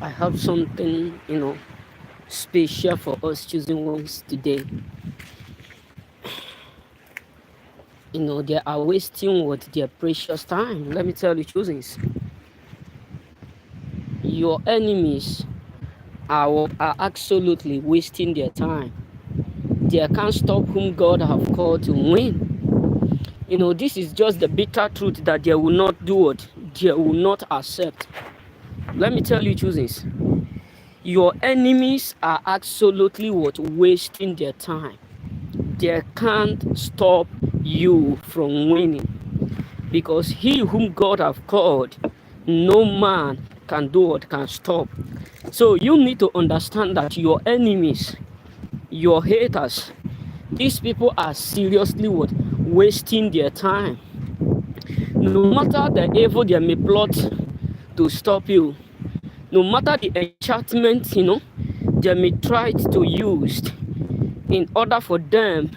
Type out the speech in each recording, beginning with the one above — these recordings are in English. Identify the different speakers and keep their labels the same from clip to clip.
Speaker 1: I have something, special for us choosing ones today. They are wasting what their precious time. Let me tell you, choosings. Your enemies are absolutely wasting their time. They can't stop whom God have called to win. This is just the bitter truth that they will not do what they will not accept. Let me tell you, choosings. Your enemies are absolutely what wasting their time. They can't stop you from winning, because he whom God have called, no man can do what can stop. So you need to understand that your enemies, your haters, these people are seriously what wasting their time. No matter the evil they may plot to stop you, no matter the enchantment they may try to use in order for them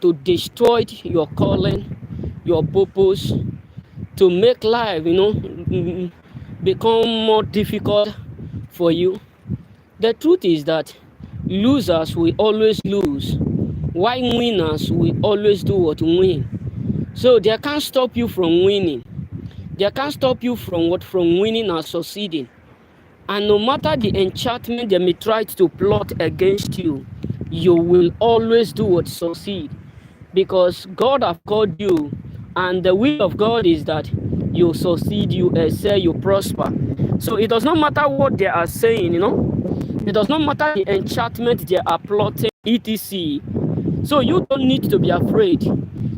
Speaker 1: to destroy your calling, your purpose, to make life become more difficult for you. The truth is that losers will always lose, while winners will always do what win. So they can't stop you from winning. They can't stop you from winning and succeeding. And no matter the enchantment they may try to plot against you, you will always do what succeed, because God have called you, and the will of God is that you succeed, you excel, you prosper. So it does not matter what they are saying, it does not matter the enchantment they are plotting, etc. So you don't need to be afraid.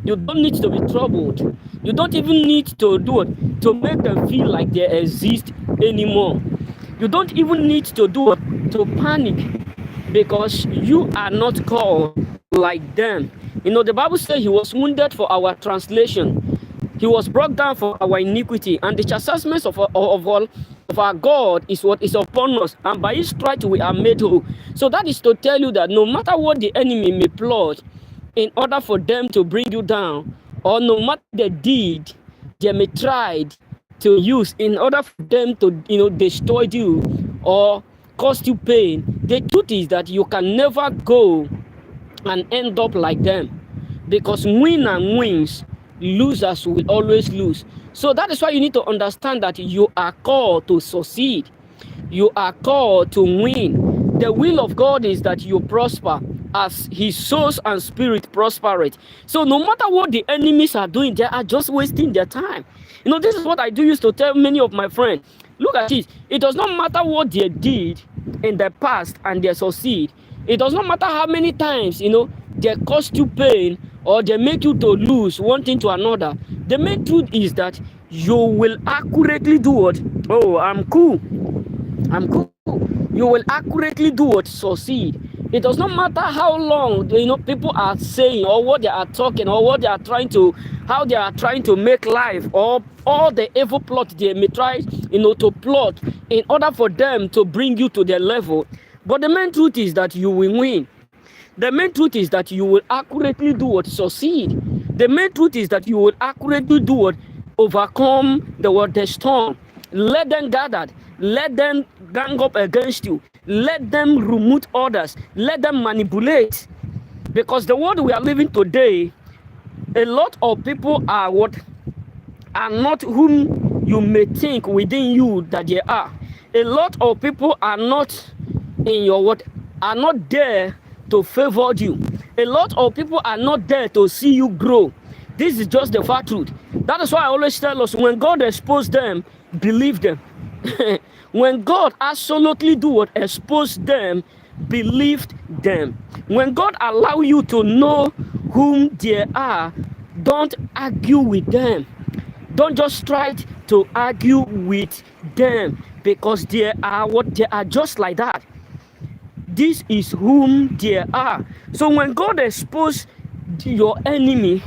Speaker 1: You don't need to be troubled. You don't even need to do it to make them feel like they exist anymore. You don't even need to do it to panic, because you are not called like them. The Bible says he was wounded for our translation. He was brought down for our iniquity, and the chastisement of all of our God is what is upon us, and by his stripes we are made whole. So that is to tell you that no matter what the enemy may plot in order for them to bring you down, or no matter the deed they may try to use in order for them to destroy you or cause you pain, the truth is that you can never go and end up like them, because winner wins, losers will always lose. So that is why you need to understand that you are called to succeed. You are called to win. The will of God is that you prosper as his soul and spirit prosper it. So no matter what the enemies are doing, they are just wasting their time. This is what I do used to tell many of my friends. Look at it. It does not matter what they did in the past and they succeed. It does not matter how many times, they cost you pain or they make you to lose one thing to another. The main truth is that you will accurately do what? Oh, I'm cool. You will accurately do what? Succeed. It does not matter how long people are saying, or what they are talking, or what they are trying to, how they are trying to make life, or all the evil plot they may try to plot in order for them to bring you to their level. But the main truth is that you will win. The main truth is that you will accurately do what? Succeed. The main truth is that you will accurately do what? Overcome the storm. Let them gather. Let them gang up against you. Let them remove others. Let them manipulate. Because the world we are living today, a lot of people are not whom you may think within you that they are. A lot of people are not in your are not there to favor you. A lot of people are not there to see you grow. This is just the fact truth. That is why I always tell us, when God exposed them, believe them. When God absolutely do what? Expose them, believe them. When God allow you to know whom they are, don't argue with them. Don't just try to argue with them, because they are they are, just like that. This is whom they are. So when God exposes your enemy,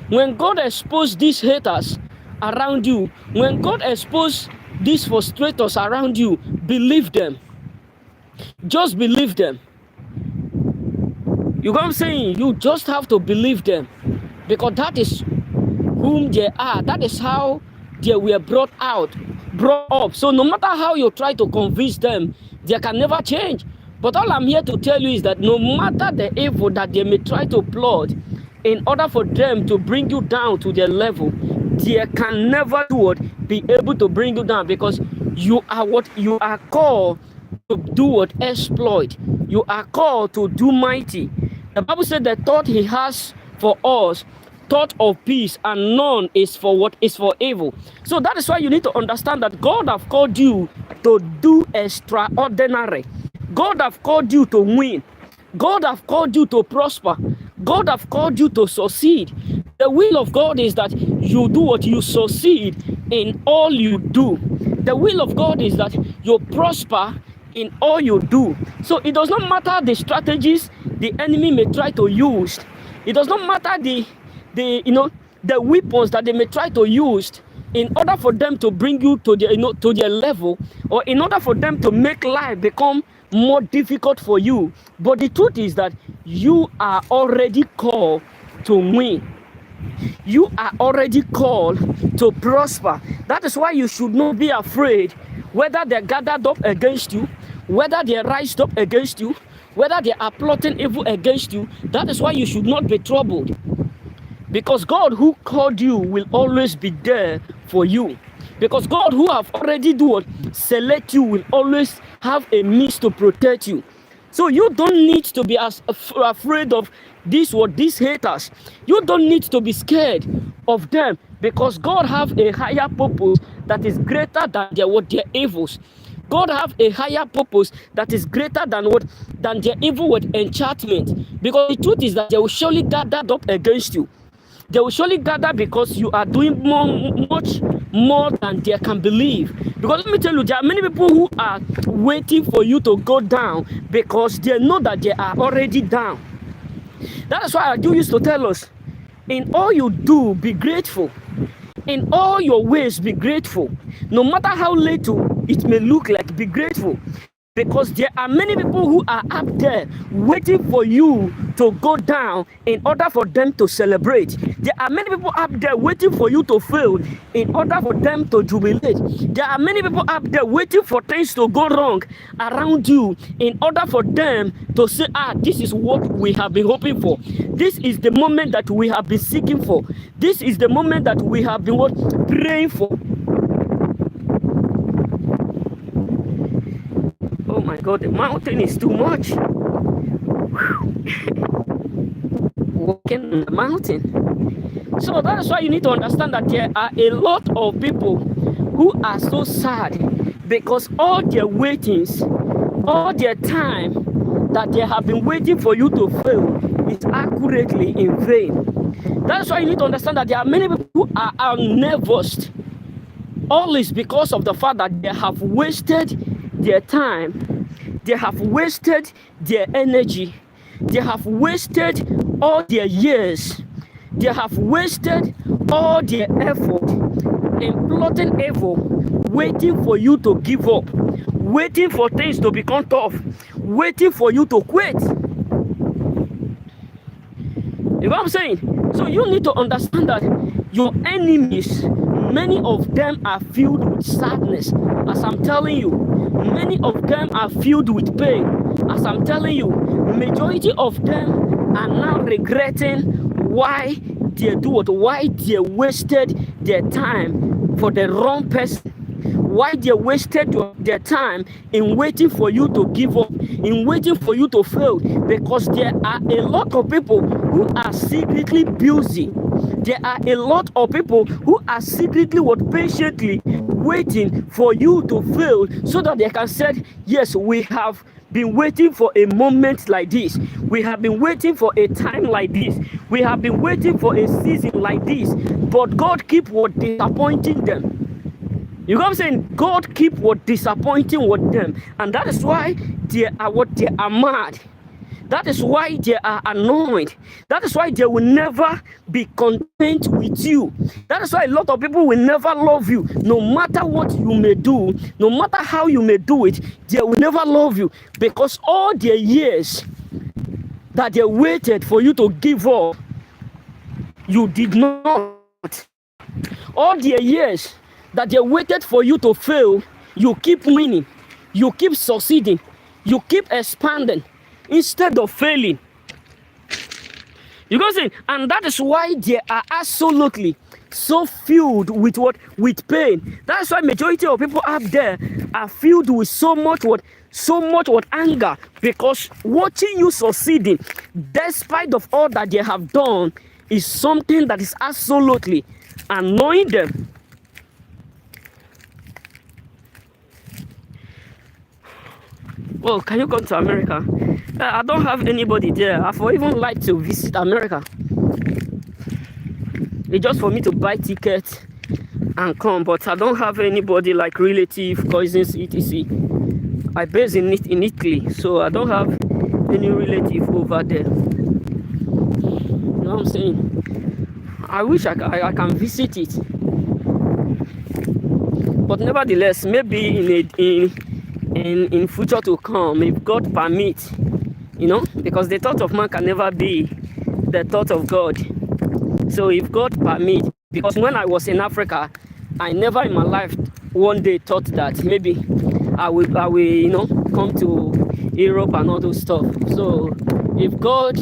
Speaker 1: when God exposes these haters around you, when God exposes these frustrators around you, believe them. Just believe them. You know what I'm saying? You just have to believe them, because that is whom they are. That is how they were brought out. brought up. So no matter how you try to convince them, they can never change. But all I'm here to tell you is that no matter the evil that they may try to plot in order for them to bring you down to their level, they can never do what? Be able to bring you down, because you are what? You are called to do what? Exploit. You are called to do mighty. The Bible said the thought he has for us, thought of peace, and none is for what? Is for evil. So that is why you need to understand that God have called you to do extraordinary. God have called you to win. God have called you to prosper. God have called you to succeed. The will of God is that you do what? You succeed in all you do. The will of God is that you prosper in all you do. So it does not matter the strategies the enemy may try to use. It does not matter the weapons that they may try to use in order for them to bring you to their level, or in order for them to make life become more difficult for you. But the truth is that you are already called to win. You are already called to prosper. That is why you should not be afraid whether they're gathered up against you, whether they're rised up against you, whether they are plotting evil against you. That is why you should not be troubled, because God who called you will always be there for you. Because God who have already select you will always have a means to protect you. So you don't need to be as afraid of these haters. You don't need to be scared of them, because God have a higher purpose that is greater than their evils. God have a higher purpose that is greater than their evil with enchantment. Because the truth is that they will surely gather up against you. They will surely gather because you are doing much more than they can believe. Because let me tell you, there are many people who are waiting for you to go down because they know that they are already down. That is why I do used to tell us, in all you do, be grateful. In all your ways, be grateful. No matter how little it may look like, be grateful. Because there are many people who are up there waiting for you to go down in order for them to celebrate. There are many people up there waiting for you to fail in order for them to jubilate. There are many people up there waiting for things to go wrong around you in order for them to say, this is what we have been hoping for. This is the moment that we have been seeking for. This is the moment that we have been praying for. Oh my God, the mountain is too much. Walking on the mountain. So that is why you need to understand that there are a lot of people who are so sad because all their waitings, all their time that they have been waiting for you to fail is accurately in vain. That's why you need to understand that there are many people who are nervous. All is because of the fact that they have wasted their time, they have wasted their energy, they have wasted all their years, they have wasted all their effort in plotting evil, waiting for you to give up, waiting for things to become tough, waiting for you to quit. You know what I'm saying? So you need to understand that your enemies, many of them are filled with sadness, as I'm telling you. Many of them are filled with pain, as I'm telling you. The majority of them are now regretting why they why they wasted their time for the wrong person. Why they wasted their time in waiting for you to give up, in waiting for you to fail, because there are a lot of people who are secretly busy. There are a lot of people who are secretly patiently waiting for you to fail so that they can say, yes, we have been waiting for a moment like this. We have been waiting for a time like this. We have been waiting for a season like this. But God keep disappointing them. You know what I'm saying? God keep disappointing them. And that is why they are mad. That is why they are annoyed. That is why they will never be content with you. That is why a lot of people will never love you. No matter what you may do, no matter how you may do it, they will never love you. Because all their years that they waited for you to give up, you did not. All their years that they waited for you to fail, you keep winning, you keep succeeding, you keep expanding instead of failing. You know what I'm saying? And that is why they are absolutely so filled with what? With pain. That's why majority of people out there are filled with so much anger, because watching you succeeding despite of all that they have done is something that is absolutely annoying them. Well, can you come to America? I don't have anybody there. I would even like to visit America. It's just for me to buy tickets and come, but I don't have anybody like relative, cousins, etc. I base in Italy, so I don't have any relative over there. You know what I'm saying? I wish I can visit it, but nevertheless, maybe in future to come, if God permit, you know, because the thought of man can never be the thought of God. So if God permit, because when I was in Africa, I never in my life one day thought that maybe I will, you know, come to Europe and all those stuff. So if God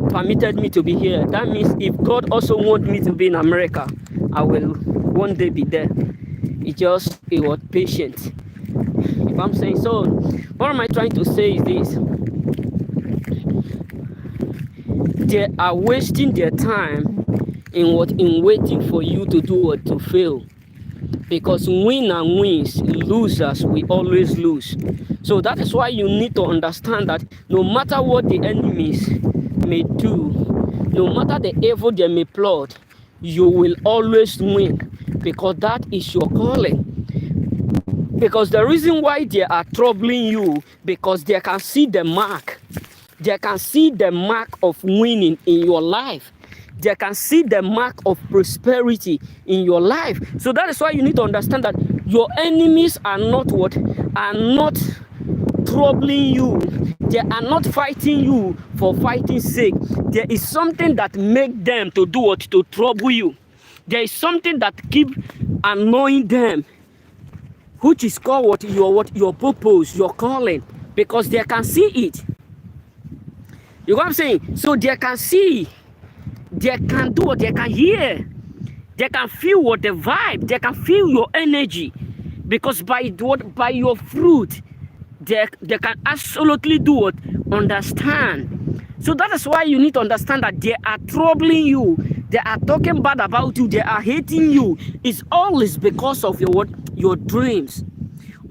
Speaker 1: permitted me to be here, that means if God also want me to be in America, I will one day be there. It was patient. If I'm saying so, what am I trying to say is this: they are wasting their time in waiting for you to do what? To fail. Because win and wins, losers we always lose. So that is why you need to understand that no matter what the enemies may do, no matter the evil they may plot, you will always win, because that is your calling. Because the reason why they are troubling you, because they can see the mark. They can see the mark of winning in your life. They can see the mark of prosperity in your life. So that is why you need to understand that your enemies are not what? Are not troubling you. They are not fighting you for fighting's sake. There is something that makes them to do what? To trouble you. There is something that keep annoying them, which is called what? Your purpose, your calling, because they can see it. You know what I'm saying? So they can see, they can do what? They can hear, they can feel what? The vibe, they can feel your energy, because by your fruit, they can absolutely do what? Understand. So that is why you need to understand that they are troubling you, they are talking bad about you, they are hating you. It's always because of your what? Your dreams.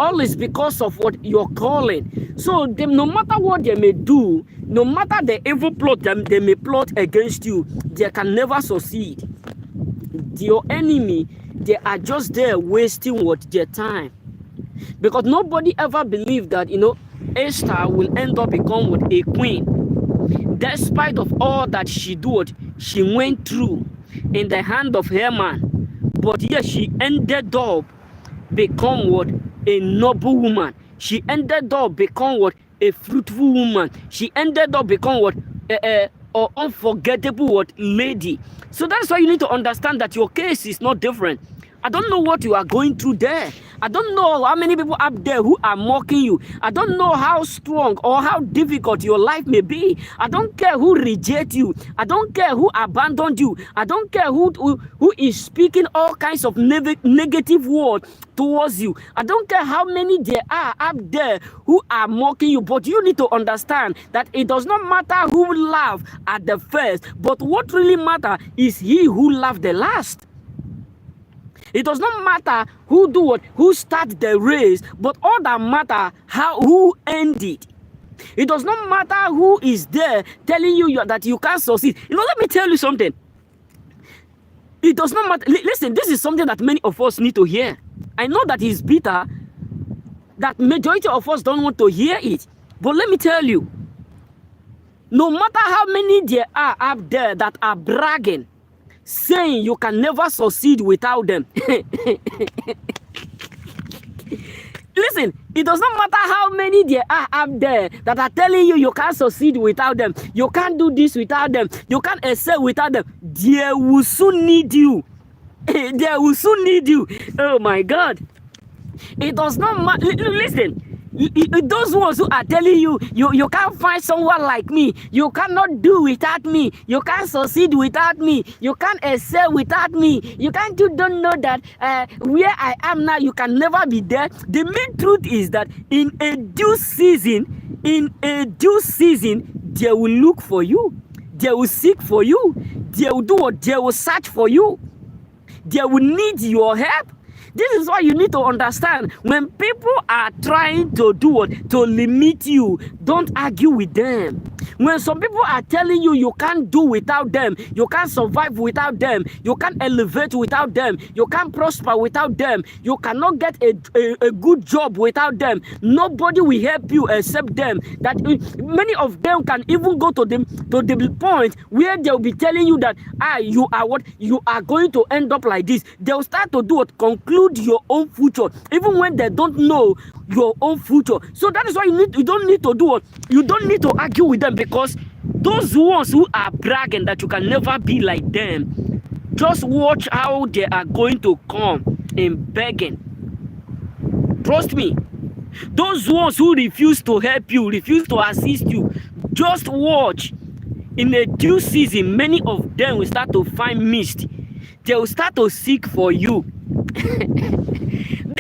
Speaker 1: Always because of what? Your calling. So no matter what they may do, no matter the evil plot they may plot against you, they can never succeed. Your enemy, they are just there wasting what? Their time. Because nobody ever believed that, you know, Esther will end up becoming what? A queen. Despite of all that she did, she went through in the hand of Haman. But yes, she ended up become what? A noble woman. She ended up become what? A fruitful woman. She ended up become what? A unforgettable what? Lady. So that's why you need to understand that your case is not different. I don't know what you are going through there. I don't know how many people up there who are mocking you. I don't know how strong or how difficult your life may be. I don't care who reject you. I don't care who abandoned you. I don't care who is speaking all kinds of negative words towards you. I don't care how many there are up there who are mocking you. But you need to understand that it does not matter who laughed at the first, but what really matters is he who laughed the last. It does not matter who do what, who start the race, but all that matter who end it. It does not matter who is there telling you that you can't succeed. You know, let me tell you something. It does not matter. Listen, this is something that many of us need to hear. I know that it's bitter, that majority of us don't want to hear it. But let me tell you, no matter how many there are up there that are bragging, saying you can never succeed without them. Listen, it does not matter how many there are up there that are telling you you can't succeed without them. You can't do this without them. You can't excel without them. They will soon need you. They will soon need you. Oh my God. It does not matter. Listen, those ones who are telling you, you can't find someone like me, you cannot do without me, you can't succeed without me, you can't excel without me, you don't know that where I am now, you can never be there. The main truth is that in a due season, they will look for you, they will seek for you, they will do what, they will search for you, they will need your help. This is why you need to understand, when people are trying to do what? To limit you, don't argue with them. When some people are telling you you can't do without them, you can't survive without them, you can't elevate without them, you can't prosper without them, you cannot get a good job without them, nobody will help you except them. That many of them can even go to the point where they'll be telling you that you are what? You are going to end up like this. They'll start to do what? Conclude your own future, even when they don't know your own future. So that is why you don't need to do what? You don't need to argue with them, because those ones who are bragging that you can never be like them, just watch how they are going to come in begging. Trust me. Those ones who refuse to help you, refuse to assist you, just watch. In a due season, many of them will start to find mist. They will start to seek for you.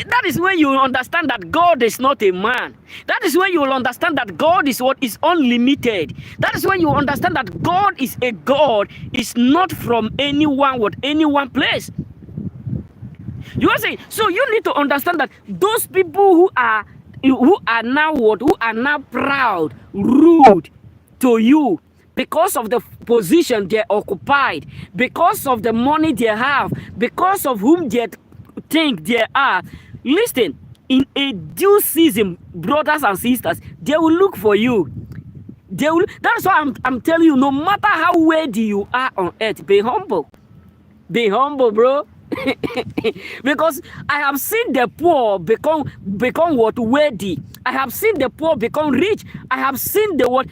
Speaker 1: That is when you will understand that God is not a man. That is when you will understand that God is what is unlimited. That is when you will understand that God is a God, is not from anyone, what anyone place. You are saying, so you need to understand that those people who are now what? Who are now proud, rude to you, because of the position they occupied, because of the money they have, because of whom they think they are. Listen, in a due season, brothers and sisters, they will look for you. They will. That's why I'm telling you, no matter how worthy you are on earth, be humble. Be humble, bro. Because I have seen the poor become what? Worthy. I have seen the poor become rich. I have seen the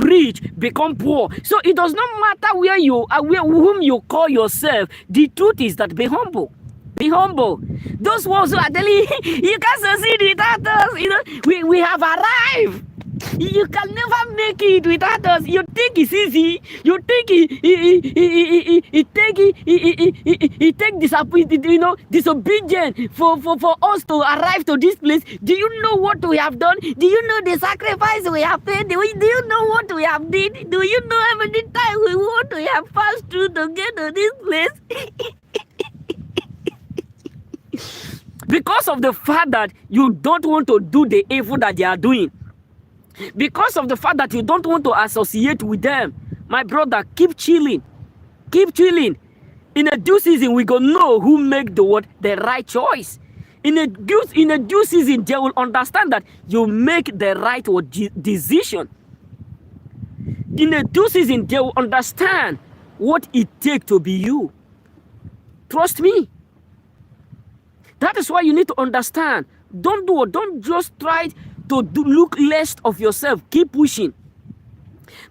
Speaker 1: rich become poor. So it does not matter where you are, whom you call yourself. The truth is that be humble. Be humble. Those ones who are telling you, you can't succeed without us. You know, we have arrived. You can never make it without us. You think it's easy. You think it take disappointment, disobedience for us to arrive to this place. Do you know what we have done? Do you know the sacrifice we have paid? Do you know what we have did? Do you know how many times we have passed through to get to this place? Because of the fact that you don't want to do the evil that they are doing. Because of the fact that you don't want to associate with them. My brother, keep chilling. Keep chilling. In a due season, we gonna know who make the right choice. In a due season, they will understand that you make the right decision. In a due season, they will understand what it takes to be you. Trust me. That is why you need to understand. Don't just try to look less of yourself. Keep pushing.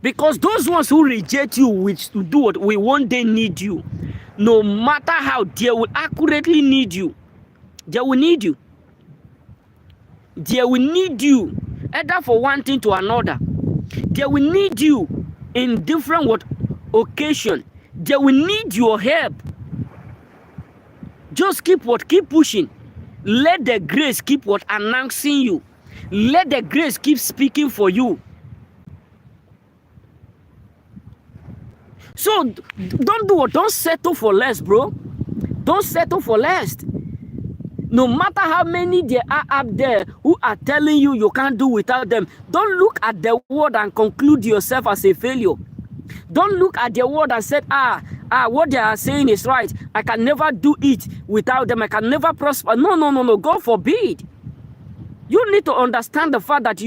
Speaker 1: Because those ones who reject you, which to do what we one day need you, no matter how, they will accurately need you. They will need you. They will need you, either for one thing to another. They will need you in different occasion. They will need your help. Just keep pushing. Let the grace keep announcing you. Let the grace keep speaking for you. So don't settle for less, bro. Don't settle for less. No matter how many there are up there who are telling you you can't do without them, don't look at the word and conclude yourself as a failure. Don't look at the word and say, what they are saying is right. I can never do it without them. I can never prosper. No. God forbid. You need to understand the fact that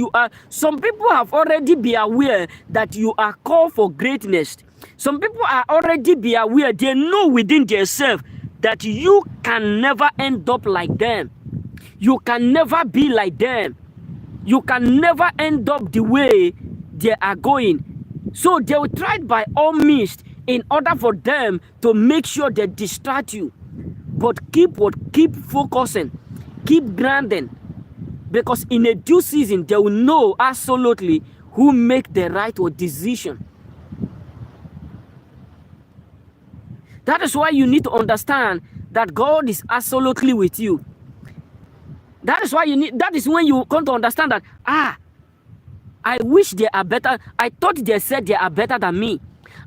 Speaker 1: some people have already been aware that you are called for greatness. Some people are already be aware. They know within themselves that you can never end up like them. You can never be like them. You can never end up the way they are going. So they will try by all means in order for them to make sure they distract you. But keep focusing, keep grinding, because in a due season they will know absolutely who make the right decision. That is why you need to understand that God is absolutely with you. That is why that is when you come to understand that, I wish they are better. I thought they said they are better than me.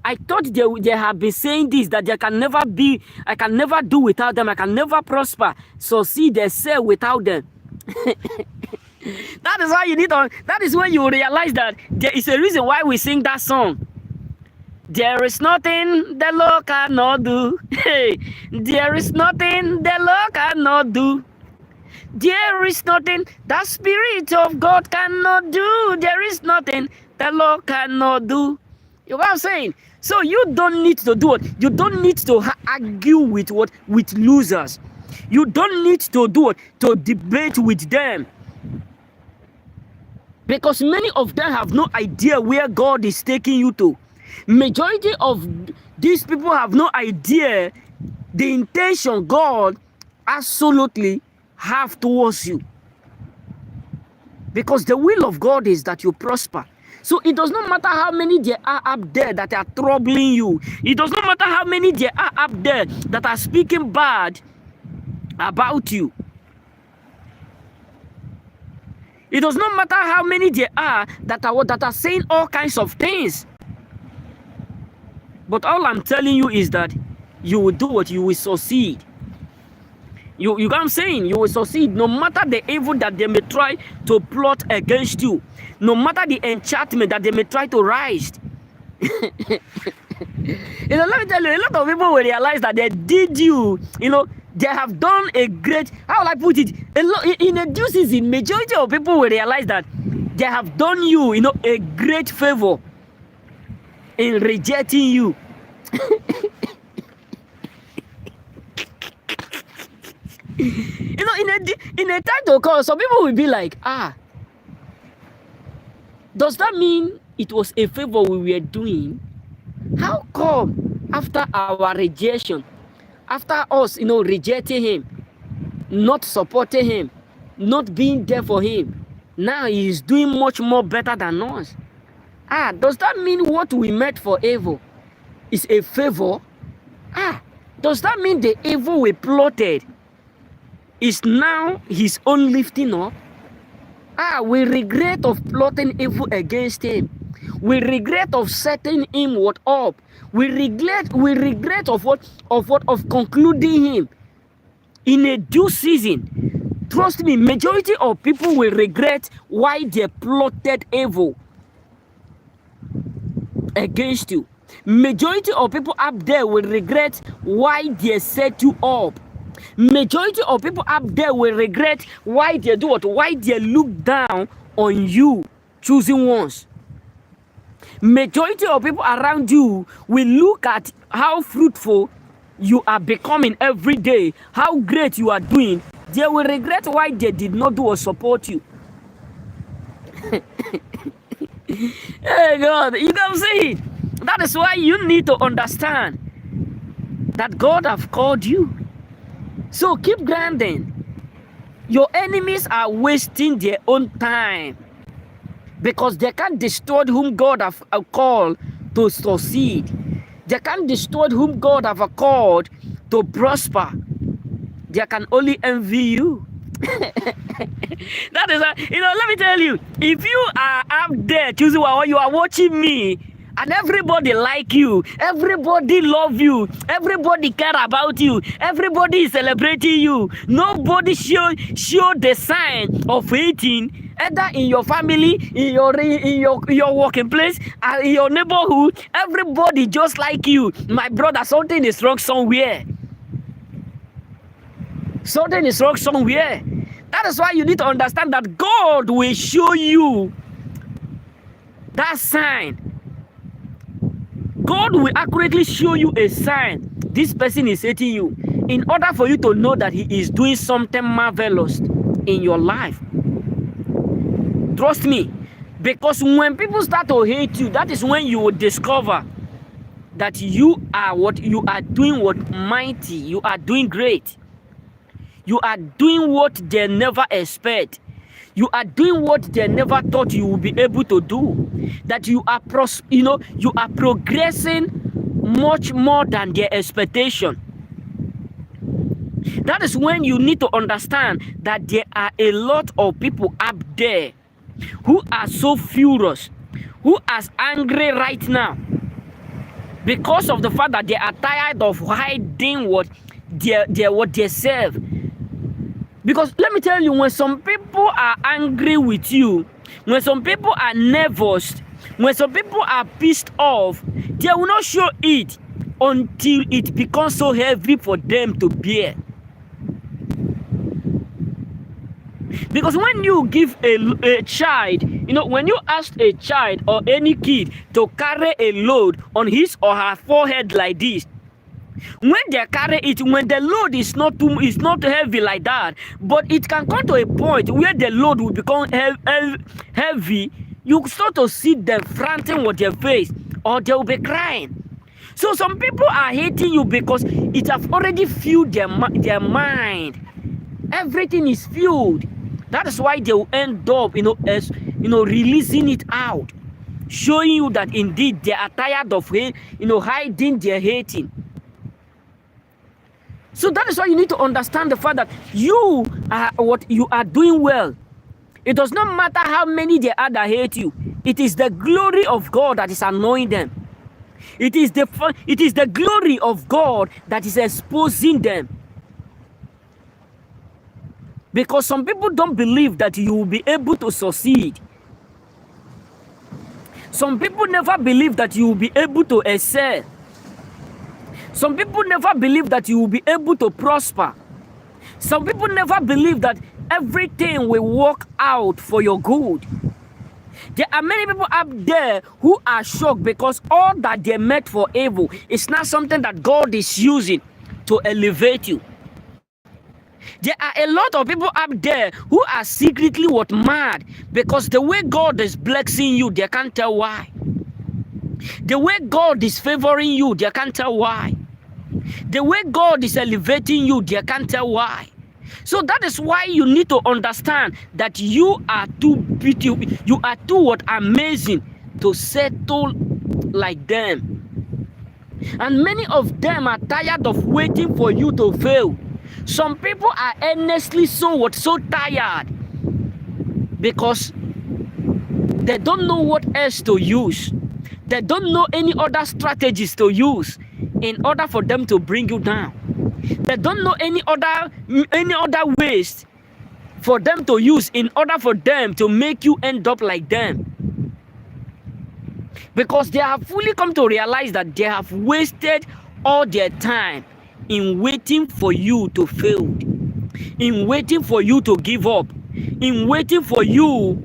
Speaker 1: I thought they have been saying this, that I can never do without them. I can never prosper. So see, they say without them. That is why that is when you realize that there is a reason why we sing that song. There is nothing the Lord cannot do. Hey, there is nothing the Lord cannot do. There is nothing the Spirit of God cannot do. There is nothing the Lord cannot do. You know what I'm saying? So you don't need to do it. You don't need to argue with losers. You don't need to do it, to debate with them. Because many of them have no idea where God is taking you to. Majority of these people have no idea the intention God absolutely have towards you. Because the will of God is that you prosper. So it does not matter how many there are up there that are troubling you. It does not matter how many there are up there that are speaking bad about you. It does not matter how many there are that are saying all kinds of things. But all I'm telling you is that you will do what you will succeed. You know what I'm saying? You will succeed no matter the evil that they may try to plot against you. No matter the enchantment that they may try to rise. Let me tell you, a lot of people will realize that they did you, they have done a great, how will I put it? In a due season, majority of people will realize that they have done you, a great favor in rejecting you. In a time to come, some people will be like, does that mean it was a favor we were doing? How come after our rejection, after us, rejecting him, not supporting him, not being there for him, now he is doing much more better than us? Does that mean what we meant for evil is a favor? Does that mean the evil we plotted is now his own lifting up? We regret of plotting evil against him. We regret of setting him up. We regret of concluding him in a due season. Trust me, majority of people will regret why they plotted evil against you. Majority of people up there will regret why they set you up. Majority of people up there will regret why they do what, why they look down on you, choosing ones. Majority of people around you will look at how fruitful you are becoming every day, how great you are doing. They will regret why they did not do or support you. Hey God, you know what I'm saying? That is why you need to understand that God have called you. So keep grinding. Your enemies are wasting their own time because they can't destroy whom God have called to succeed. They can't destroy whom God have called to prosper. They can only envy you. That is, let me tell you, if you are up there choosing while you are watching me, and everybody like you, everybody love you, everybody care about you, everybody is celebrating you, nobody show the sign of hating, either in your family, in your working place, and in your neighborhood. Everybody just like you. My brother, something is wrong somewhere. Something is wrong somewhere. That is why you need to understand that God will show you that sign. God will accurately show you a sign this person is hating you, in order for you to know that he is doing something marvelous in your life. Trust me, because when people start to hate you, that is when you will discover that you are what you are doing, what mighty, you are doing great. You are doing what they never expect. You are doing what they never thought you would be able to do. That you are you are progressing much more than their expectation. That is when you need to understand that there are a lot of people up there who are so furious, who are angry right now, because of the fact that they are tired of hiding what they serve. Because let me tell you, when some people are angry with you, when some people are nervous, when some people are pissed off, they will not show it until it becomes so heavy for them to bear. Because when you give a child, when you ask a child or any kid to carry a load on his or her forehead like this, when they carry it, when the load is not heavy like that, but it can come to a point where the load will become heavy, you start to see them fronting with their face, or they will be crying. So some people are hating you because it have already filled their mind. Everything is filled. That is why they will end up, releasing it out, showing you that indeed they are tired of hiding their hating. So that is why you need to understand the fact that you are doing well. It does not matter how many there are that hate you. It is the glory of God that is annoying them. It is the glory of God that is exposing them. Because some people don't believe that you will be able to succeed. Some people never believe that you will be able to excel. Some people never believe that you will be able to prosper. Some people never believe that everything will work out for your good. There are many people up there who are shocked because all that they meant for evil is not something that God is using to elevate you. There are a lot of people up there who are secretly mad because the way God is blessing you, they can't tell why. The way God is favoring you, they can't tell why. The way God is elevating you, they can't tell why. So that is why you need to understand that you are too beautiful, you are too amazing to settle like them. And many of them are tired of waiting for you to fail. Some people are earnestly so tired because they don't know what else to use. They don't know any other strategies to use in order for them to bring you down. They don't know any other ways for them to use in order for them to make you end up like them. Because they have fully come to realize that they have wasted all their time in waiting for you to fail, in waiting for you to give up, in waiting for you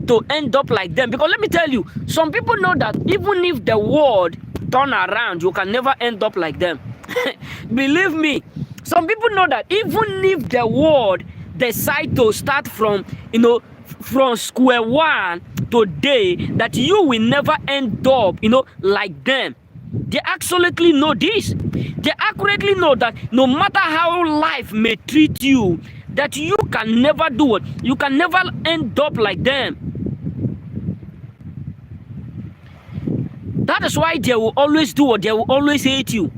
Speaker 1: to end up like them. Because let me tell you, some people know that even if the world turn around, you can never end up like them. Believe me, some people know that even if the world decide to start from square one today, that you will never end up like them. They absolutely know this. They accurately know that no matter how life may treat you, that you can never do it. You can never end up like them. That is why they will always do it. They will always hate you.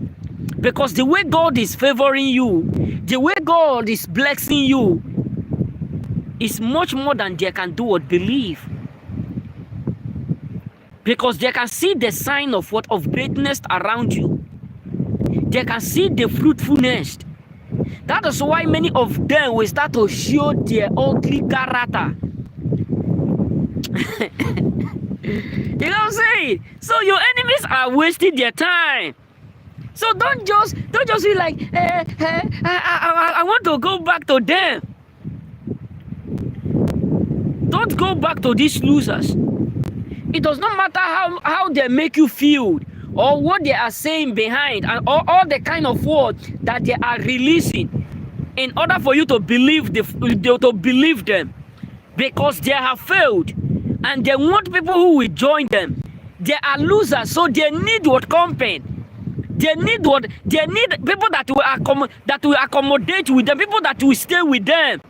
Speaker 1: Because the way God is favoring you, the way God is blessing you, is much more than they can do or believe. Because they can see the sign of greatness around you. They can see the fruitfulness. That is why many of them will start to show their ugly character. You know what I'm saying? So your enemies are wasting their time. So don't just be like, I want to go back to them. Don't go back to these losers. It does not matter how they make you feel or what they are saying behind and all the kind of words that they are releasing in order for you to believe them, because they have failed and they want people who will join them. They are losers, so they need what company. They need what? They need people that will accommodate with them, people that will stay with them.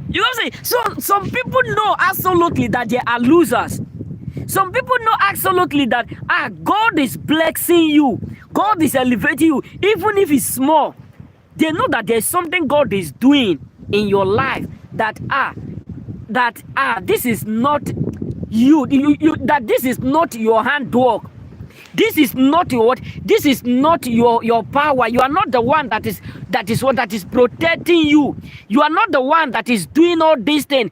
Speaker 1: You know what I'm saying? So some people know absolutely that they are losers. Some people know absolutely that God is blessing you, God is elevating you, even if it's small. They know that there's something God is doing in your life that this is not you, that this is not your handwork. This is not your what? This is not your power. You are not the one that is protecting you. You are not the one that is doing all these things.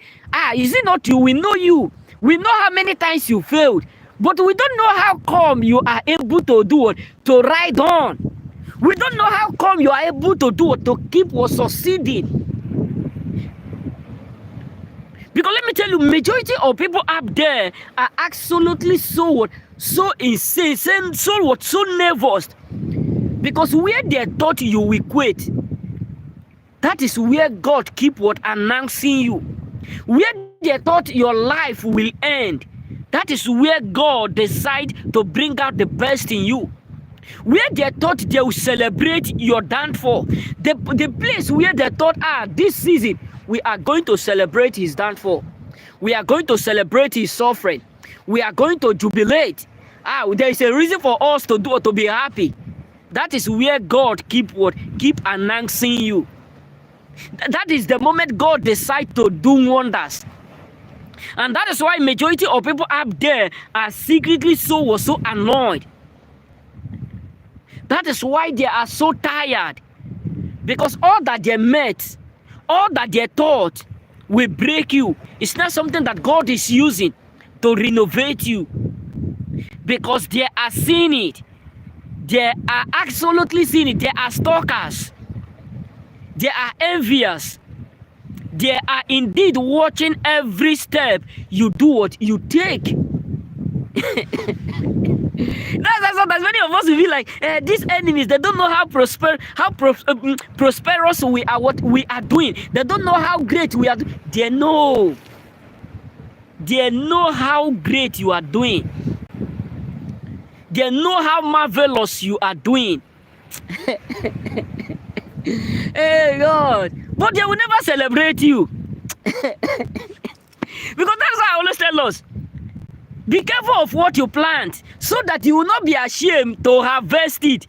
Speaker 1: Is it not you? We know you. We know how many times you failed, but we don't know how come you are able to do what? To ride on. We don't know how come you are able to do what? To keep on succeeding. Because let me tell you, majority of people up there are absolutely so insane, so nervous. Because where they thought you will quit, that is where God keep what? Announcing you. Where they thought your life will end, that is where God decide to bring out the best in you. Where they thought they will celebrate your downfall, the place where they thought, this season we are going to celebrate his downfall, we are going to celebrate his suffering, we are going to jubilate. There is a reason for us to be happy. That is where God keep announcing you. That is the moment God decides to do wonders. And that is why majority of people up there are secretly so annoyed. That is why they are so tired. Because all that they met, all that they thought will break you, it's not something that God is using to renovate you. Because they are seeing it. They are absolutely seeing it. They are stalkers. They are envious. They are indeed watching every step you do, what you take. That's many of us will be like, these enemies, they don't know how prosperous we are, what we are doing. They don't know how great we are. They know how great you are doing. They know how marvelous you are doing. Hey God, but they will never celebrate you. Because that's why I always tell us, be careful of what you plant, so that you will not be ashamed to harvest it.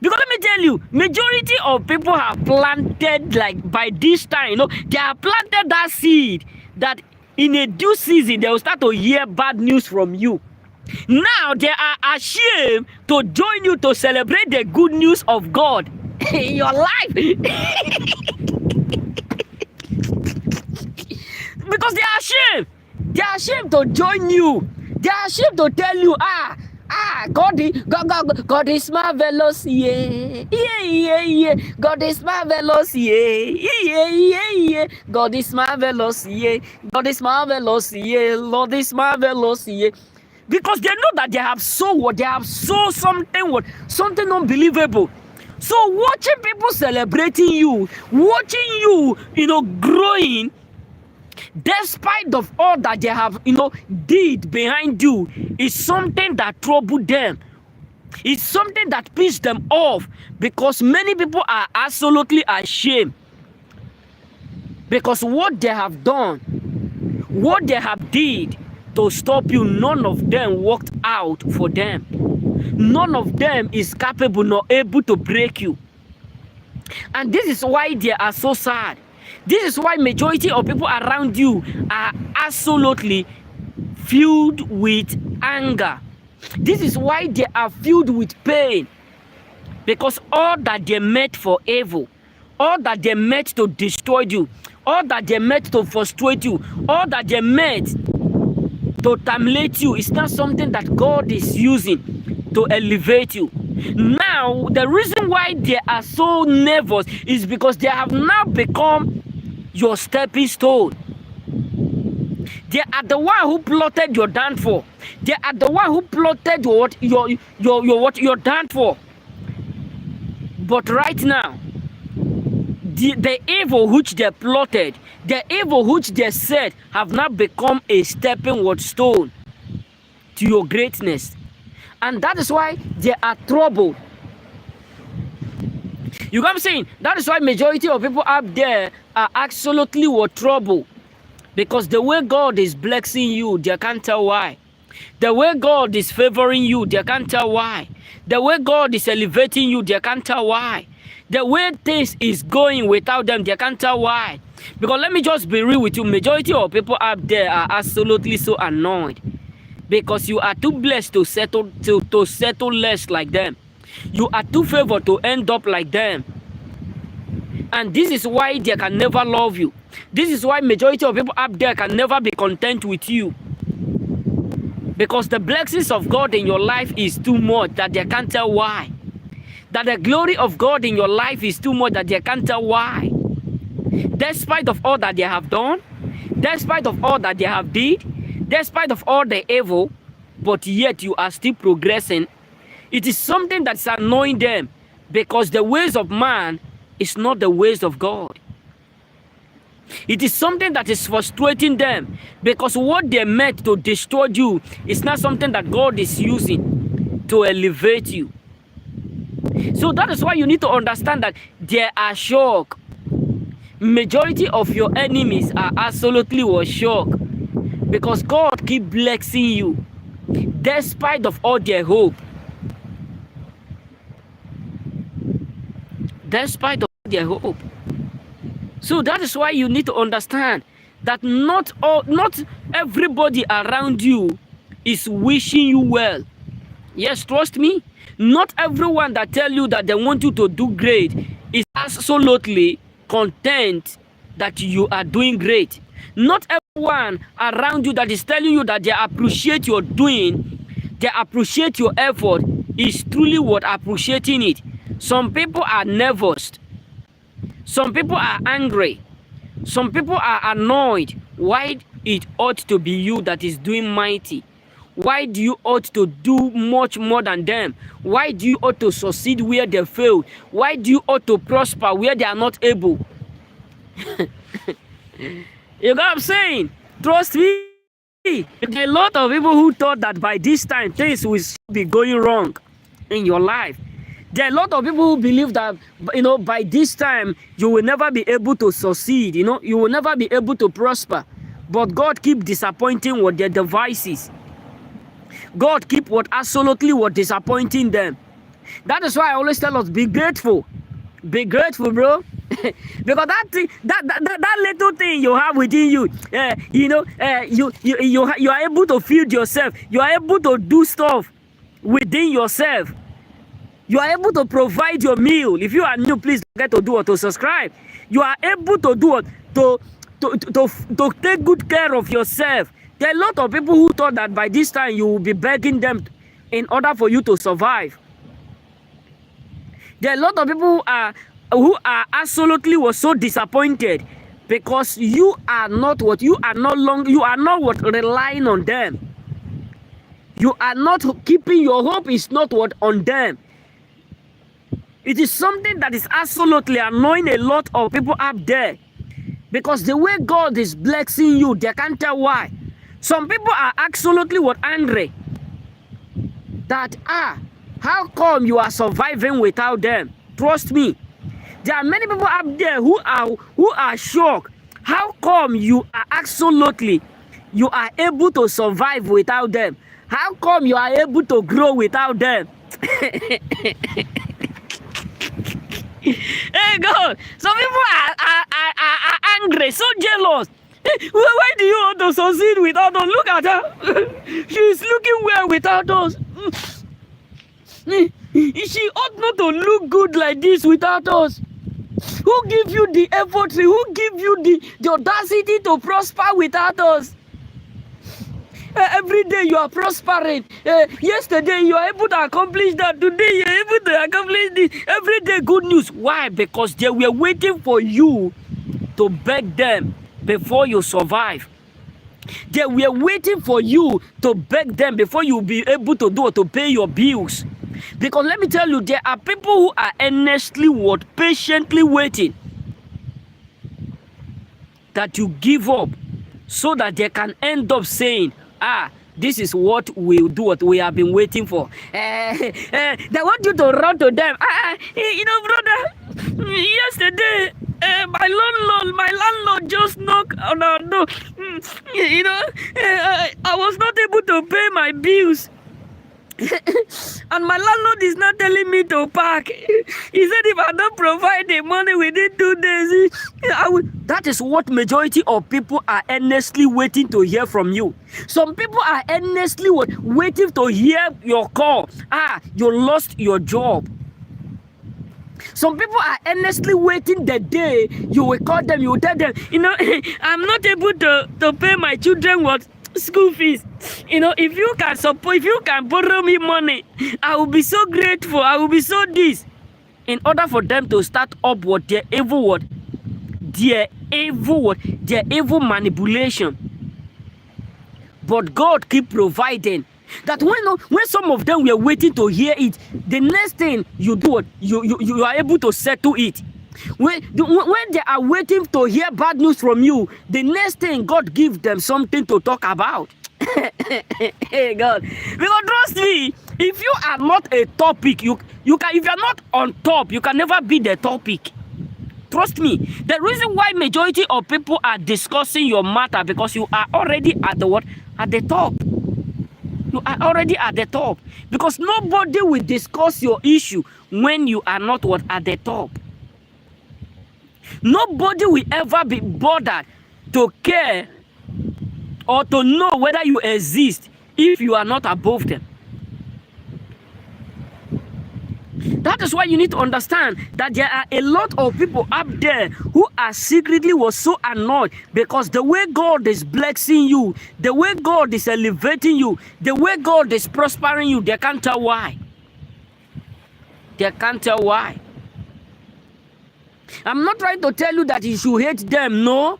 Speaker 1: Because let me tell you, majority of people have planted, like by this time, they have planted that seed that in a due season they will start to hear bad news from you. Now they are ashamed to join you to celebrate the good news of God in your life. Because they are ashamed. They are ashamed to join you. They are ashamed to tell you, God is marvelous, yeah. God is marvelous, yeah. God is marvelous, yeah. God is marvelous, yeah. Lord is marvelous, yeah. Because they know that they have something unbelievable. So watching people celebrating you, watching you, growing, despite of all that they have, did behind you, is something that troubled them. It's something that pissed them off, because many people are absolutely ashamed. Because what they have done, what they have did to stop you, none of them worked out for them. None of them is capable nor able to break you. And this is why they are so sad. This is why majority of people around you are absolutely filled with anger. This is why they are filled with pain. Because all that they meant for evil, all that they meant to destroy you, all that they meant to frustrate you, all that they meant to terminate you, is not something that God is using to elevate you. Now, the reason why they are so nervous is because they have now become your stepping stone. They are the one who plotted your downfall. They are the one who plotted your downfall. But right now, the evil which they plotted, the evil which they said, have now become a stepping stone. to your greatness. And that is why they are troubled. You know what I'm saying? That is why majority of people up there are absolutely with trouble. Because the way God is blessing you, they can't tell why. The way God is favoring you, they can't tell why. The way God is elevating you, they can't tell why. The way things is going without them, they can't tell why. Because let me just be real with you, majority of people up there are absolutely so annoyed. Because you are too blessed to settle less like them. You are too favored to end up like them. And this is why they can never love you. This is why majority of people up there can never be content with you. Because the blessings of God in your life is too much that they can't tell why. That the glory of God in your life is too much that they can't tell why. Despite of all that they have done, despite of all that they have did, despite of all the evil, but yet you are still progressing. It is something that's annoying them because the ways of man is not the ways of God. It is something that is frustrating them because what they meant to destroy you is not something that God is using to elevate you. So that is why you need to understand that they are shocked. Majority of your enemies are absolutely shocked because God keep blessing you despite of all their hope. Despite of their hope. So that is why you need to understand that not everybody around you is wishing you well. Yes, trust me. Not everyone that tell you that they want you to do great is absolutely content that you are doing great. Not everyone around you that is telling you that they appreciate your doing, they appreciate your effort, is truly what appreciating it. Some people are nervous. Some people are angry. Some people are annoyed. Why it ought to be you that is doing mighty? Why do you ought to do much more than them? Why do you ought to succeed where they fail? Why do you ought to prosper where they are not able? You know what I'm saying? Trust me. There are a lot of people who thought that by this time things will be going wrong in your life. There are a lot of people who believe that, by this time, you will never be able to succeed, you will never be able to prosper. But God keep disappointing with their devices. God keep absolutely disappointing them. That is why I always tell us, be grateful. Be grateful, bro. Because that little thing you have within you, you are able to feed yourself. You are able to do stuff within yourself. You are able to provide your meal. If you are new, please don't forget to do it, to subscribe. You are able to do it, to take good care of yourself. There are a lot of people who thought that by this time you will be begging them in order for you to survive. There are a lot of people who are absolutely so disappointed because you are not relying on them. You are not keeping your hope is not on them. It is something that is absolutely annoying a lot of people up there. Because the way God is blessing you, they can't tell why. Some people are absolutely angry. That, how come you are surviving without them? Trust me. There are many people up there who are shocked. How come you are able to survive without them? How come you are able to grow without them? Hey God, some people are angry, so jealous. Why do you want to succeed without us? Look at her. She's looking well without us. She ought not to look good like this without us. Who give you the effort? Who give you the audacity to prosper without us? Every day you are prospering. Yesterday you are able to accomplish that. Today you are able to accomplish this. Every day good news. Why? Because they were waiting for you to beg them before you survive. They were waiting for you to beg them before you be able to pay your bills. Because let me tell you, there are people who are earnestly patiently waiting that you give up so that they can end up saying, This is what we do, what we have been waiting for. They want you to run to them. Brother, yesterday, my landlord just knocked on our door. I was not able to pay my bills. And my landlord is not telling me to park. He said if I don't provide the money within 2 days, That is what majority of people are earnestly waiting to hear from you. Some people are earnestly waiting to hear your call. You lost your job. Some people are earnestly waiting the day you will call them, you will tell them, I'm not able to pay my children school fees. If you can borrow me money, I will be so grateful. I will be so this. In order for them to start up their evil manipulation. But God keep providing. That when some of them were waiting to hear it, the next thing you do, you are able to settle it. When they are waiting to hear bad news from you, the next thing God gives them something to talk about. Hey God, because trust me, if you are not a topic, you can. If you are not on top, you can never be the topic. Trust me. The reason why majority of people are discussing your matter because you are already at the top. You are already at the top because nobody will discuss your issue when you are not at the top. Nobody will ever be bothered to care or to know whether you exist if you are not above them. That is why you need to understand that there are a lot of people up there who are secretly so annoyed because the way God is blessing you, the way God is elevating you, the way God is prospering you, they can't tell why. They can't tell why. I'm not trying to tell you that you should hate them, no.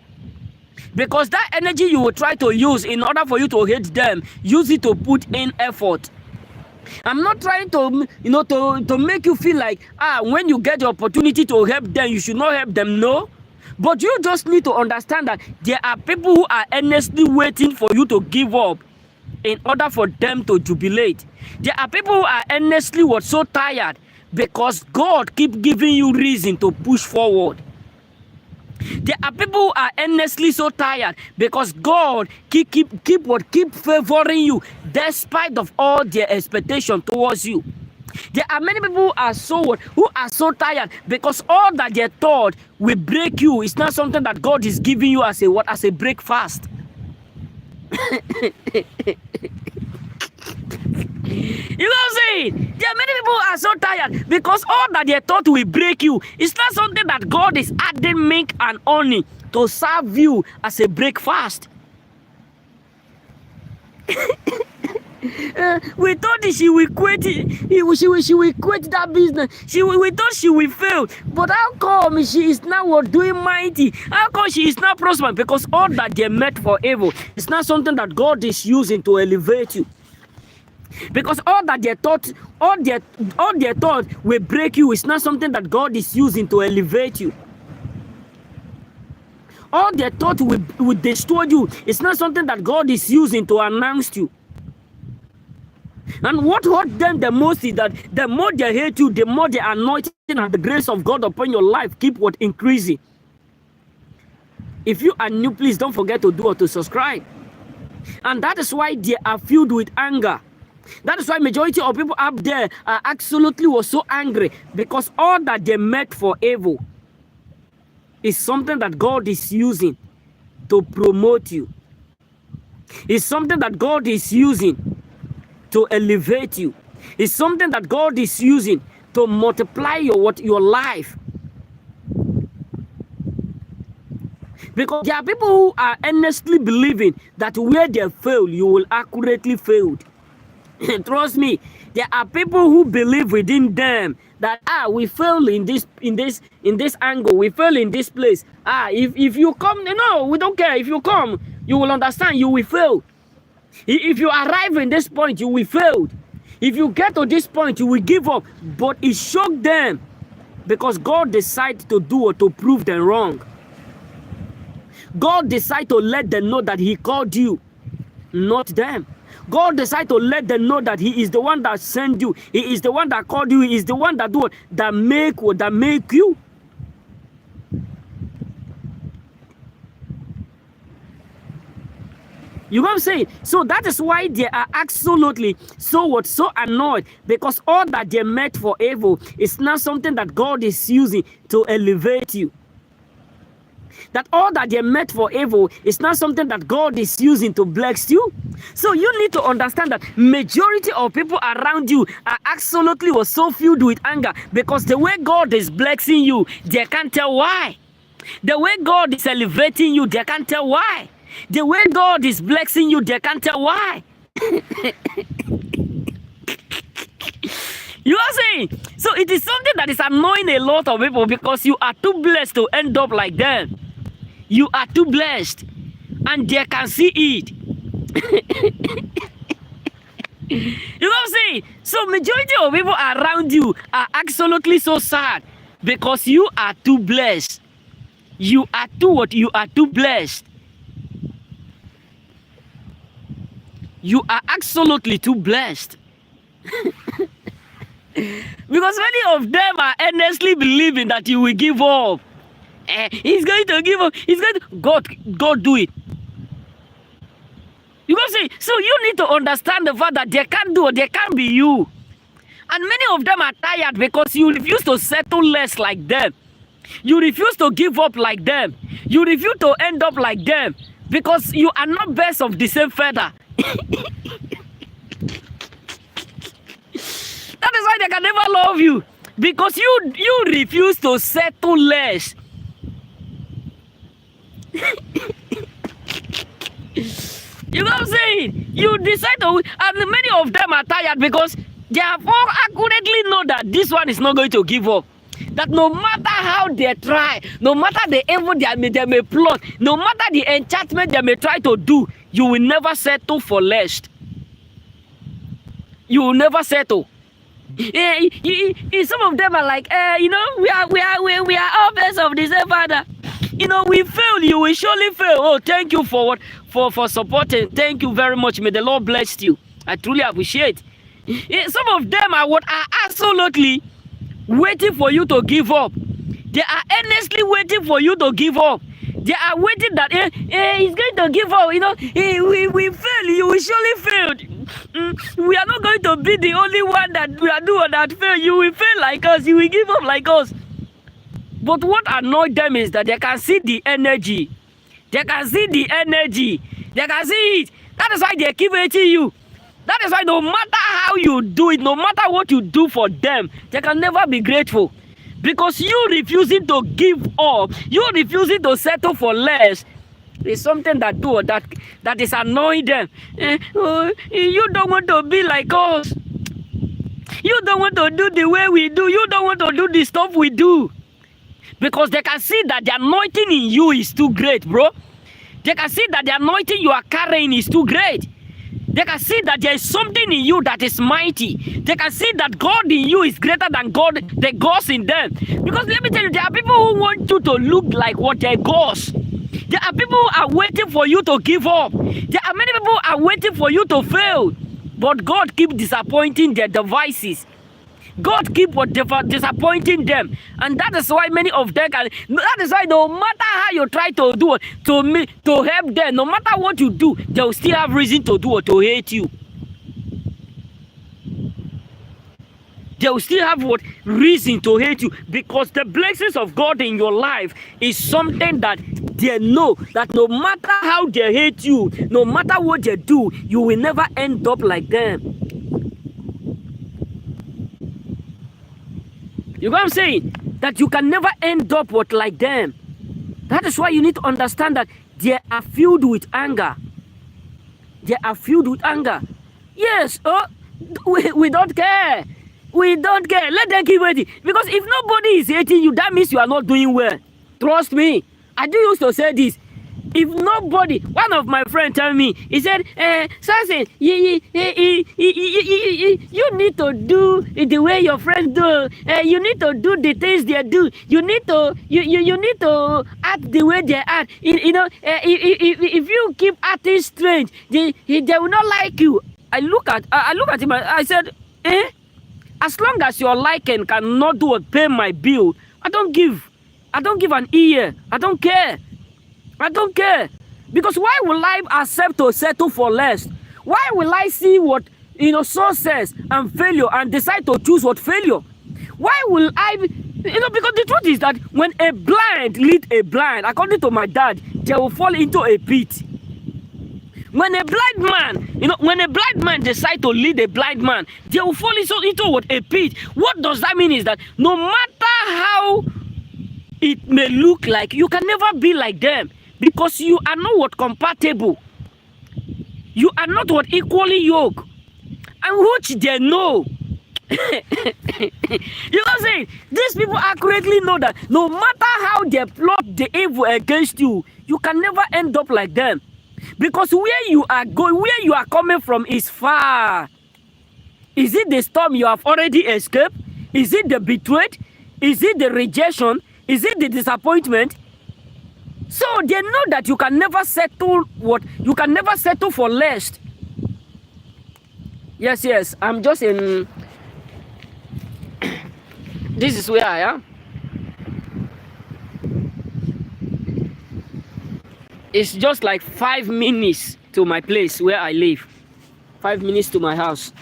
Speaker 1: Because that energy you will try to use in order for you to hate them, use it to put in effort. I'm not trying to, to make you feel like, when you get the opportunity to help them, you should not help them, no. But you just need to understand that there are people who are earnestly waiting for you to give up in order for them to jubilate. There are people who are earnestly so tired because God keep giving you reason to push forward. There are people who are earnestly so tired because God keep favoring you despite of all their expectation towards you. There are many people who are so tired because all that they thought will break you is not something that God is giving you as a breakfast. You know what I'm saying? There are many people who are so tired because all that they thought will break you is not something that God is adding milk and honey to serve you as a breakfast. We thought she will quit. She will quit that business. We thought she will fail. But how come she is now doing mighty? How come she is not prospering? Because all that they meant for evil is not something that God is using to elevate you. Because all they thought will break you is not something that God is using to elevate you. All they thought will destroy you is not something that God is using to announce you. And what hurt them the most is that the more they hate you, the more the anointing and the grace of God upon your life keep increasing. If you are new, please don't forget to do or to subscribe. And that is why they are filled with anger. That is why majority of people up there are absolutely so angry because all that they meant for evil is something that God is using to promote you. It's something that God is using to elevate you. It's something that God is using to multiply your life. Because there are people who are earnestly believing that where they fail, you will accurately fail. Trust me, there are people who believe within them that we fail in this angle, we fail in this place. If you come, no, we don't care. If you come, you will understand you will fail. If you arrive in this point, you will fail. If you get to this point, you will give up. But it shocked them because God decided to do or to prove them wrong. God decided to let them know that He called you, not them. God decided to let them know that He is the one that sent you. He is the one that called you. He is the one that do what? That make you. You know what I'm saying? So that is why they are absolutely so annoyed, because all that they meant for evil is not something that God is using to elevate you. That all that they meant for evil is not something that God is using to bless you. So you need to understand that majority of people around you are absolutely so filled with anger, because the way God is blessing you, they can't tell why. The way God is elevating you, they can't tell why. The way God is blessing you, they can't tell why. You know what I'm saying? So it is something that is annoying a lot of people, because you are too blessed to end up like them. You are too blessed, and they can see it. You know what I'm saying? So majority of people around you are absolutely so sad, because you are too blessed. You are too what? You are too blessed. You are absolutely too blessed. Because many of them are earnestly believing that you will give up. He's going to give up. He's going to God do it. You go say, so you need to understand the fact that they can't do it, they can't be you. And many of them are tired because you refuse to settle less like them. You refuse to give up like them. You refuse to end up like them, because you are not birds of the same feather. That is why they can never love you, because you refuse to settle less. You know what I'm saying? You decide to, and many of them are tired because they have all accurately know that this one is not going to give up. That no matter how they try, no matter the evil they may plot, no matter the enchantment they may try to do, you will never settle for less. You will never settle. Some of them are like, you know, we are all birds of the same father. You know, we fail, you will surely fail. Oh, thank you for what? For supporting. Thank you very much. May the Lord bless you. I truly appreciate. Some of them are absolutely waiting for you to give up. They are earnestly waiting for you to give up. They are waiting that he's going to give up. You know, we fail. You will surely fail. We are not going to be the only one that we are doing that fail. You will fail like us. You will give up like us. But what annoyed them is that they can see the energy. They can see the energy. They can see it. That is why they keep hating you. That is why no matter how you do it, no matter what you do for them, they can never be grateful. Because you refusing to give up, you refusing to settle for less, is something that is annoying them. You don't want to be like us. You don't want to do the way we do. You don't want to do the stuff we do. Because they can see that the anointing in you is too great, bro. They can see that the anointing you are carrying is too great. They can see that there is something in you that is mighty. They can see that God in you is greater than God, the gods in them. Because let me tell you, there are people who want you to look like what their gods. There are people who are waiting for you to give up. There are many people who are waiting for you to fail. But God keeps disappointing their devices. God keep disappointing them, and that is why many of them can. That is why no matter how you try to do to help them, no matter what you do, they will still have reason to do or to hate you. They will still have reason to hate you, because the blessings of God in your life is something that they know that no matter how they hate you, no matter what they do, you will never end up like them. You know what I'm saying? That you can never end up like them. That is why you need to understand that they are filled with anger. They are filled with anger. Yes, we don't care. We don't care. Let them keep waiting. Because if nobody is hating you, that means you are not doing well. Trust me. I do used to say this. If nobody, one of my friends tell me, he said, Samson, you need to do the way your friends do. You need to do the things they do. You need to act the way they act. You know, if you keep acting strange, they will not like you. I look at him. I said, eh? As long as your liking cannot do what pay my bill, I don't give. I don't give an ear. I don't care. I don't care. Because why will I accept to settle for less? Why will I see what success and failure and decide to choose what failure? Why will I because the truth is that when a blind lead a blind, according to my dad, they will fall into a pit. When a blind man decide to lead a blind man, they will fall into what? A pit. What does that mean is that no matter how it may look like, you can never be like them because you are not what compatible. You are not what equally yoked. And which they know. You know what I'm saying? These people accurately know that no matter how they plot the evil against you, you can never end up like them. Because where you are going, where you are coming from is far. Is it the storm you have already escaped? Is it the betrayed? Is it the rejection? Is it the disappointment? So they know that you can never settle you can never settle for less. Yes, I'm just in. This is where I am. It's just like 5 minutes to my place where I live. 5 minutes to my house.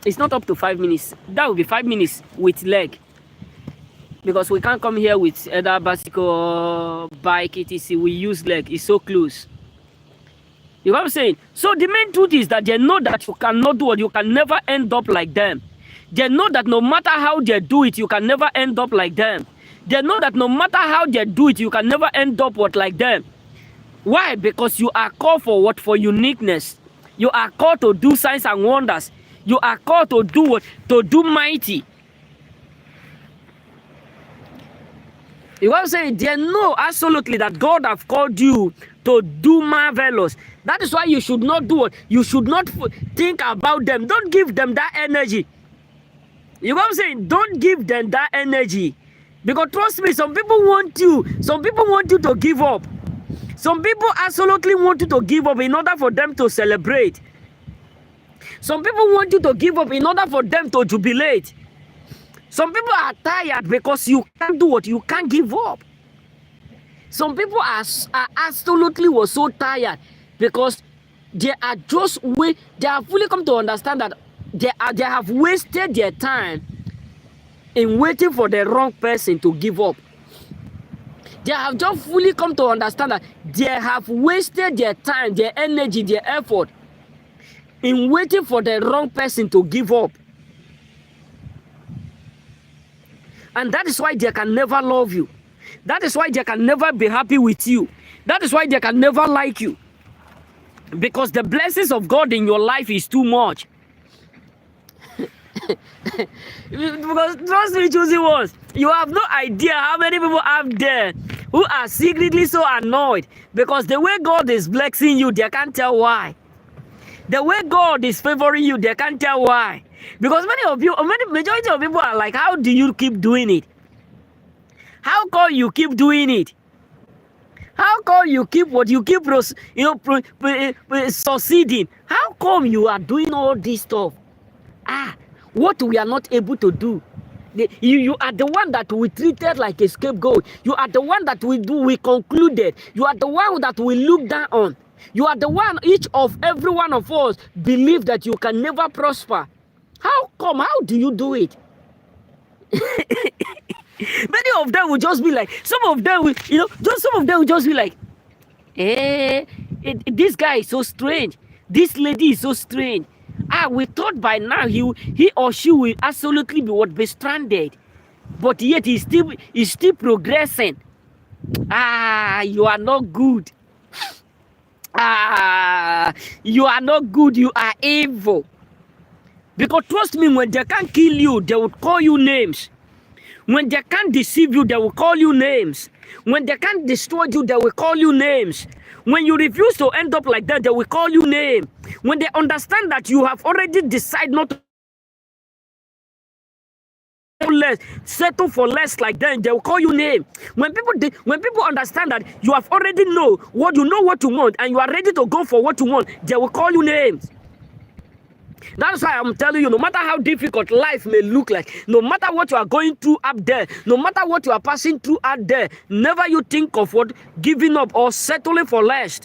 Speaker 1: It's not up to 5 minutes. That would be 5 minutes with leg. Because we can't come here with either bicycle or bike, etc. We use leg. It's so close. You know what I'm saying? So the main truth is that they know that you cannot do it. You can never end up like them. They know that no matter how they do it, you can never end up like them. They know that no matter how they do it, you can never end up like them. Why? Because you are called for what? For uniqueness. You are called to do signs and wonders. You are called to do what? To do mighty. You know what I'm saying? They know absolutely that God have called you to do marvelous. That is why you should not do it. You should not think about them. Don't give them that energy. You know what I'm saying? Don't give them that energy. Because trust me, some people want you. Some people want you to give up. Some people absolutely want you to give up in order for them to celebrate. Some people want you to give up in order for them to jubilate. Some people are tired because you can't do what? You can't give up. Some people are absolutely so tired because they are they have fully come to understand that they have wasted their time in waiting for the wrong person to give up. They have just fully come to understand that they have wasted their time, their energy, their effort in waiting for the wrong person to give up. And that is why they can never love you. That is why they can never be happy with you. That is why they can never like you. Because the blessings of God in your life is too much. Because trust me, choosing ones, you have no idea how many people out there who are secretly so annoyed because the way God is blessing you, they can't tell why. The way God is favoring you, they can't tell why. Because majority of people are like, how do you keep doing it? How come you keep doing it? How come you keep succeeding? How come you are doing all this stuff? What we are not able to do. You are the one that we treated like a scapegoat. You are the one that we concluded. You are the one that we look down on. You are the one, every one of us believe that you can never prosper. How come? How do you do it? Many of them will just be like, some of them will just be like, this guy is so strange. This lady is so strange. We thought by now he or she will absolutely be stranded. But yet he's still progressing. You are not good. You are not good. You are evil. Because trust me, when they can't kill you, they will call you names. When they can't deceive you, they will call you names. When they can't destroy you, they will call you names. When you refuse to end up like that, they will call you name. When they understand that you have already decided not to settle for less like that, they will call you name. When people understand that you have already know what you want and you are ready to go for what you want, they will call you names. That's why I'm telling you, no matter how difficult life may look like, no matter what you are going through up there, no matter what you are passing through out there, never you think of what giving up or settling for less.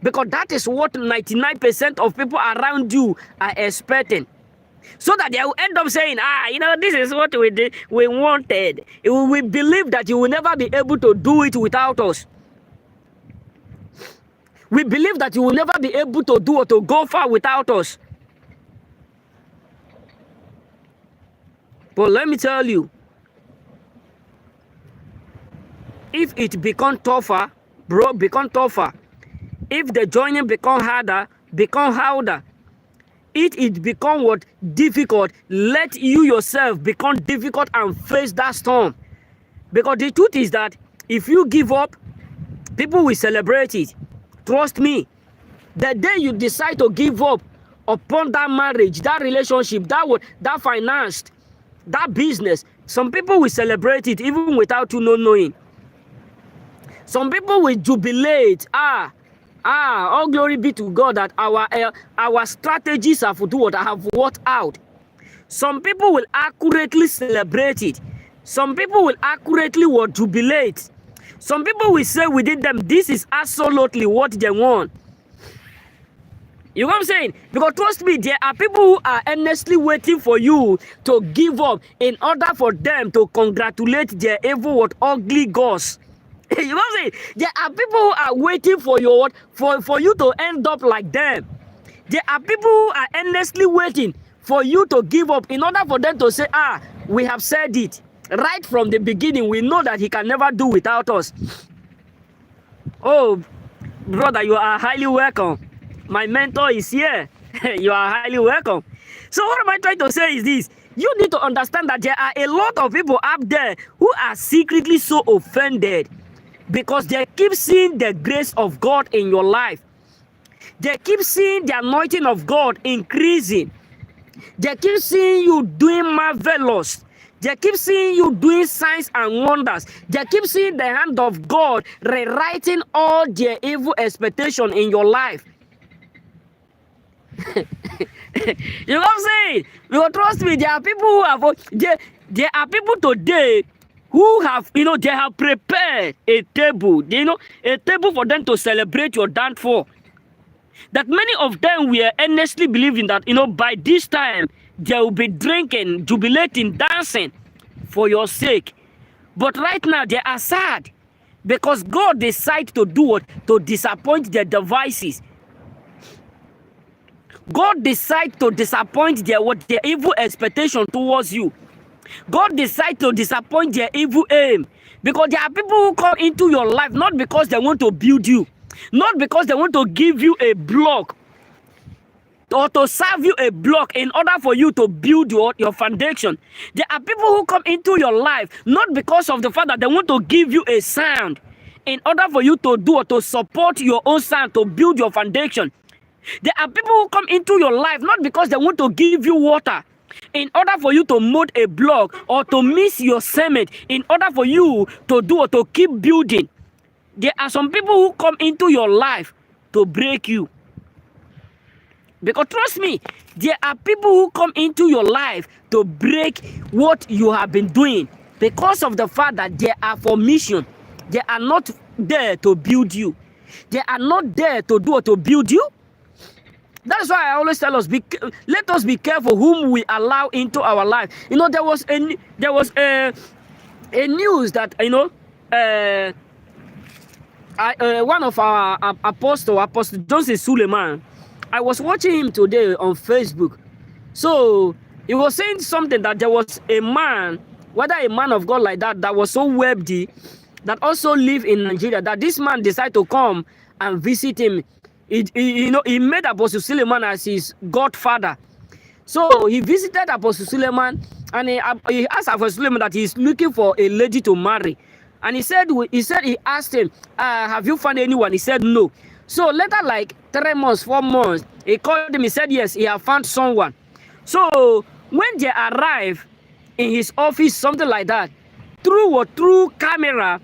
Speaker 1: Because that is what 99% of people around you are expecting. So that they will end up saying, this is what we did, we wanted. We believe that you will never be able to do it without us. We believe that you will never be able to do or to go far without us. But let me tell you, if it become tougher, bro, become tougher. If the joining become harder, it become what? Difficult. Let you yourself become difficult and face that storm. Because the truth is that if you give up, people will celebrate it. Trust me. The day you decide to give up upon that marriage, that relationship, that finance, that business, some people will celebrate it even without you not knowing. Some people will jubilate. All glory be to God that our strategies have worked out. Some people will accurately celebrate it. Some people will accurately jubilate. Some people will say within them, this is absolutely what they want. You know what I'm saying? Because trust me, there are people who are earnestly waiting for you to give up in order for them to congratulate their evil ugly gods. You know what I'm saying? There are people who are waiting for you for you to end up like them. There are people who are earnestly waiting for you to give up in order for them to say, we have said it. Right from the beginning, we know that he can never do without us. Oh, brother, you are highly welcome. My mentor is here. You are highly welcome. So what am I trying to say is this. You need to understand that there are a lot of people up there who are secretly so offended because they keep seeing the grace of God in your life. They keep seeing the anointing of God increasing. They keep seeing you doing marvelous. They keep seeing you doing signs and wonders. They keep seeing the hand of God rewriting all their evil expectation in your life. You know what I'm saying? Because trust me, there are people who have there are people today who have, they have prepared a table, a table for them to celebrate your downfall. That many of them were earnestly believing that, by this time, they will be drinking, jubilating, dancing for your sake. But right now, they are sad because God decided to do what? To disappoint their devices. God decided to disappoint their evil expectation towards you. God decided to disappoint their evil aim. Because there are people who come into your life not because they want to build you, not because they want to give you a block or to serve you a block in order for you to build your foundation. There are people who come into your life not because of the fact that they want to give you a sound in order for you to do or to support your own sound to build your foundation. There are people who come into your life not because they want to give you water in order for you to mold a block or to mix your cement in order for you to do or to keep building. There are some people who come into your life to break you. Because trust me, there are people who come into your life to break what you have been doing because of the fact that they are for mission. They are not there to build you. They are not there to do or to build you. That's why I always tell us, let us be careful whom we allow into our life. There was a news that, one of our Apostle Johnson Suleiman, I was watching him today on Facebook. So he was saying something that there was a man, whether a man of God like that was so wealthy, that also lived in Nigeria, that this man decided to come and visit him. He made Apostle Suleiman as his godfather. So he visited Apostle Suleiman and he asked Apostle Suleiman that he's looking for a lady to marry. And he asked him, have you found anyone? He said no. So later, like 3 months, 4 months, he called him. He said yes, he have found someone. So when they arrived in his office, something like that, through camera,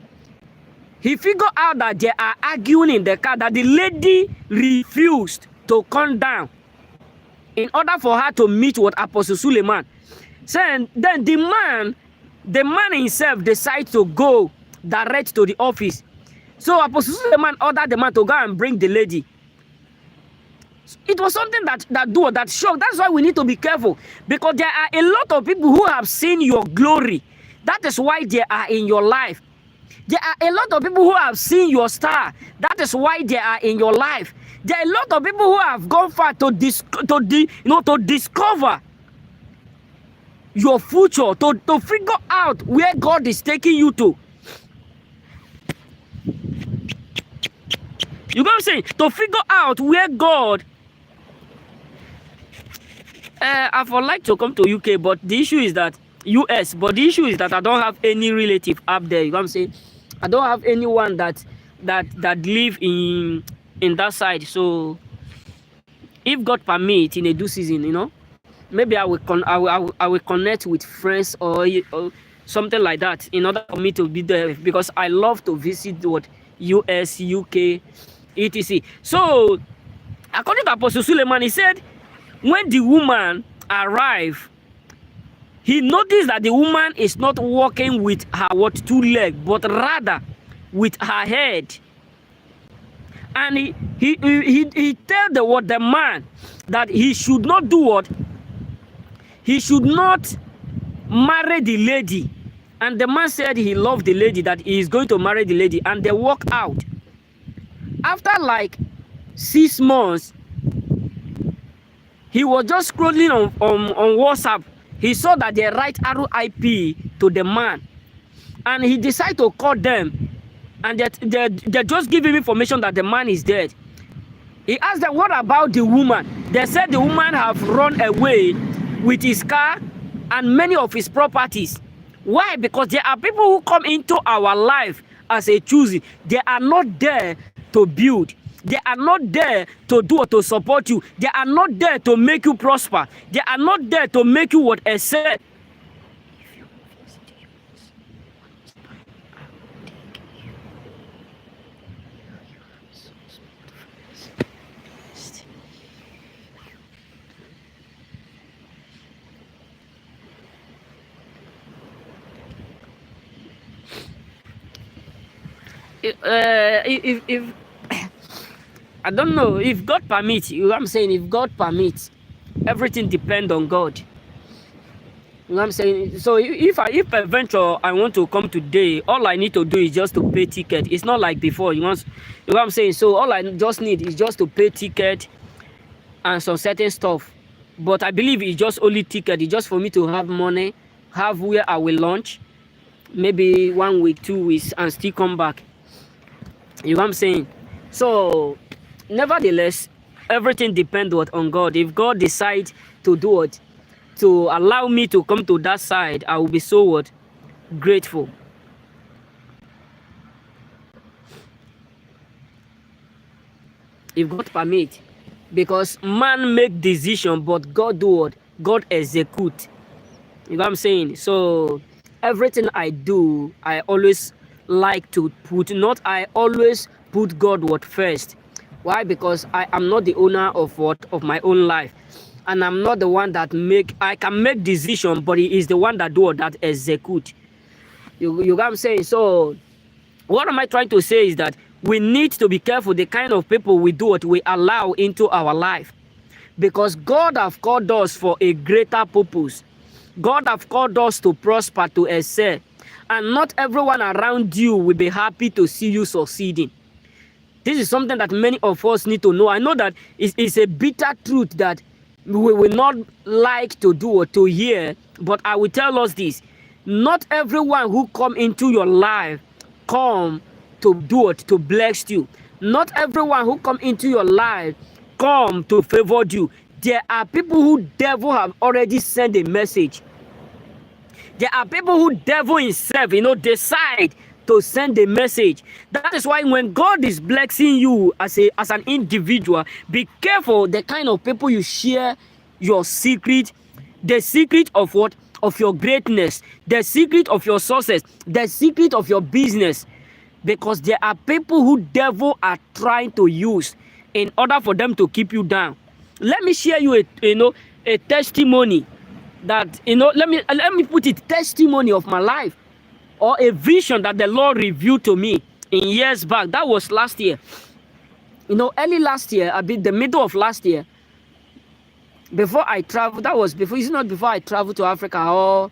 Speaker 1: he figured out that they are arguing in the car, that the lady refused to come down. in order for her to meet with Apostle Suleiman. So then the man himself decides to go direct to the office. So Apostle Suleiman ordered the man to go and bring the lady. It was something that shocked. That's why we need to be careful, because there are a lot of people who have seen your glory. That is why they are in your life. There are a lot of people who have seen your star. That is why they are in your life. There are a lot of people who have gone far to discover your future, to figure out where God is taking you to. You know what I'm saying? To figure out where God. I would like to come to UK, but the issue is that US. But the issue is that I don't have any relative up there. You know what I'm saying? I don't have anyone that live in that side. So if God permit in a due season, maybe I will connect with friends or something like that in order for me to be there, because I love to visit what US, UK, etc. So according to Apostle Suleiman, he said when the woman arrived, he noticed that the woman is not walking with her two legs, but rather with her head. And he tell the man that he should not do what? He should not marry the lady. And the man said he loved the lady, that he is going to marry the lady, and they walk out. After like 6 months, he was just scrolling on WhatsApp. He saw that they write RIP to the man, and he decided to call them, and they just give him information that the man is dead. He asked them, what about the woman? They said the woman have run away with his car and many of his properties. Why? Because there are people who come into our life as a choosing. They are not there to build. They are not there to do or to support you. They are not there to make you prosper. They are not there to make you what I said. If I don't know, if God permits, you know what I'm saying? If God permits, everything depends on God. You know what I'm saying? So if eventually I want to come today, all I need to do is just to pay ticket. It's not like before. You know what I'm saying? So all I just need is just to pay ticket and some certain stuff. But I believe it's just only ticket. It's just for me to have money, have where I will launch, maybe 1 week, 2 weeks, and still come back. You know what I'm saying? So nevertheless, everything depends on God. If God decides to do it, to allow me to come to that side, I will be so grateful. If God permit, because man make decision, but God do what? God execute. You know what I'm saying? So everything I do, I always like to I always put God first. Why? Because I am not the owner of my own life, and I'm not the one that I can make decision, but he is the one that that execute. You know what I'm saying? So what am I trying to say is that we need to be careful the kind of people we allow into our life, because God have called us for a greater purpose. God have called us to prosper, to excel, and not everyone around you will be happy to see you succeeding. This is something that many of us need to know. I know that it's a bitter truth that we will not like to do or to hear, but I will tell us this: not everyone who come into your life come to do it to bless you. Not everyone who come into your life come to favor you. There are people who devil have already sent a message. There are people who devil himself, decide to send a message. That is why when God is blessing you as an individual, be careful the kind of people you share your secret, the secret of what? Of your greatness, the secret of your success, the secret of your business. Because there are people who devil are trying to use in order for them to keep you down. Let me share you a testimony that, let me put it, testimony of my life, or a vision that the Lord revealed to me in years back. That was last year. Early last year, the middle of last year, before I traveled. That was before, it's not before I traveled to Africa or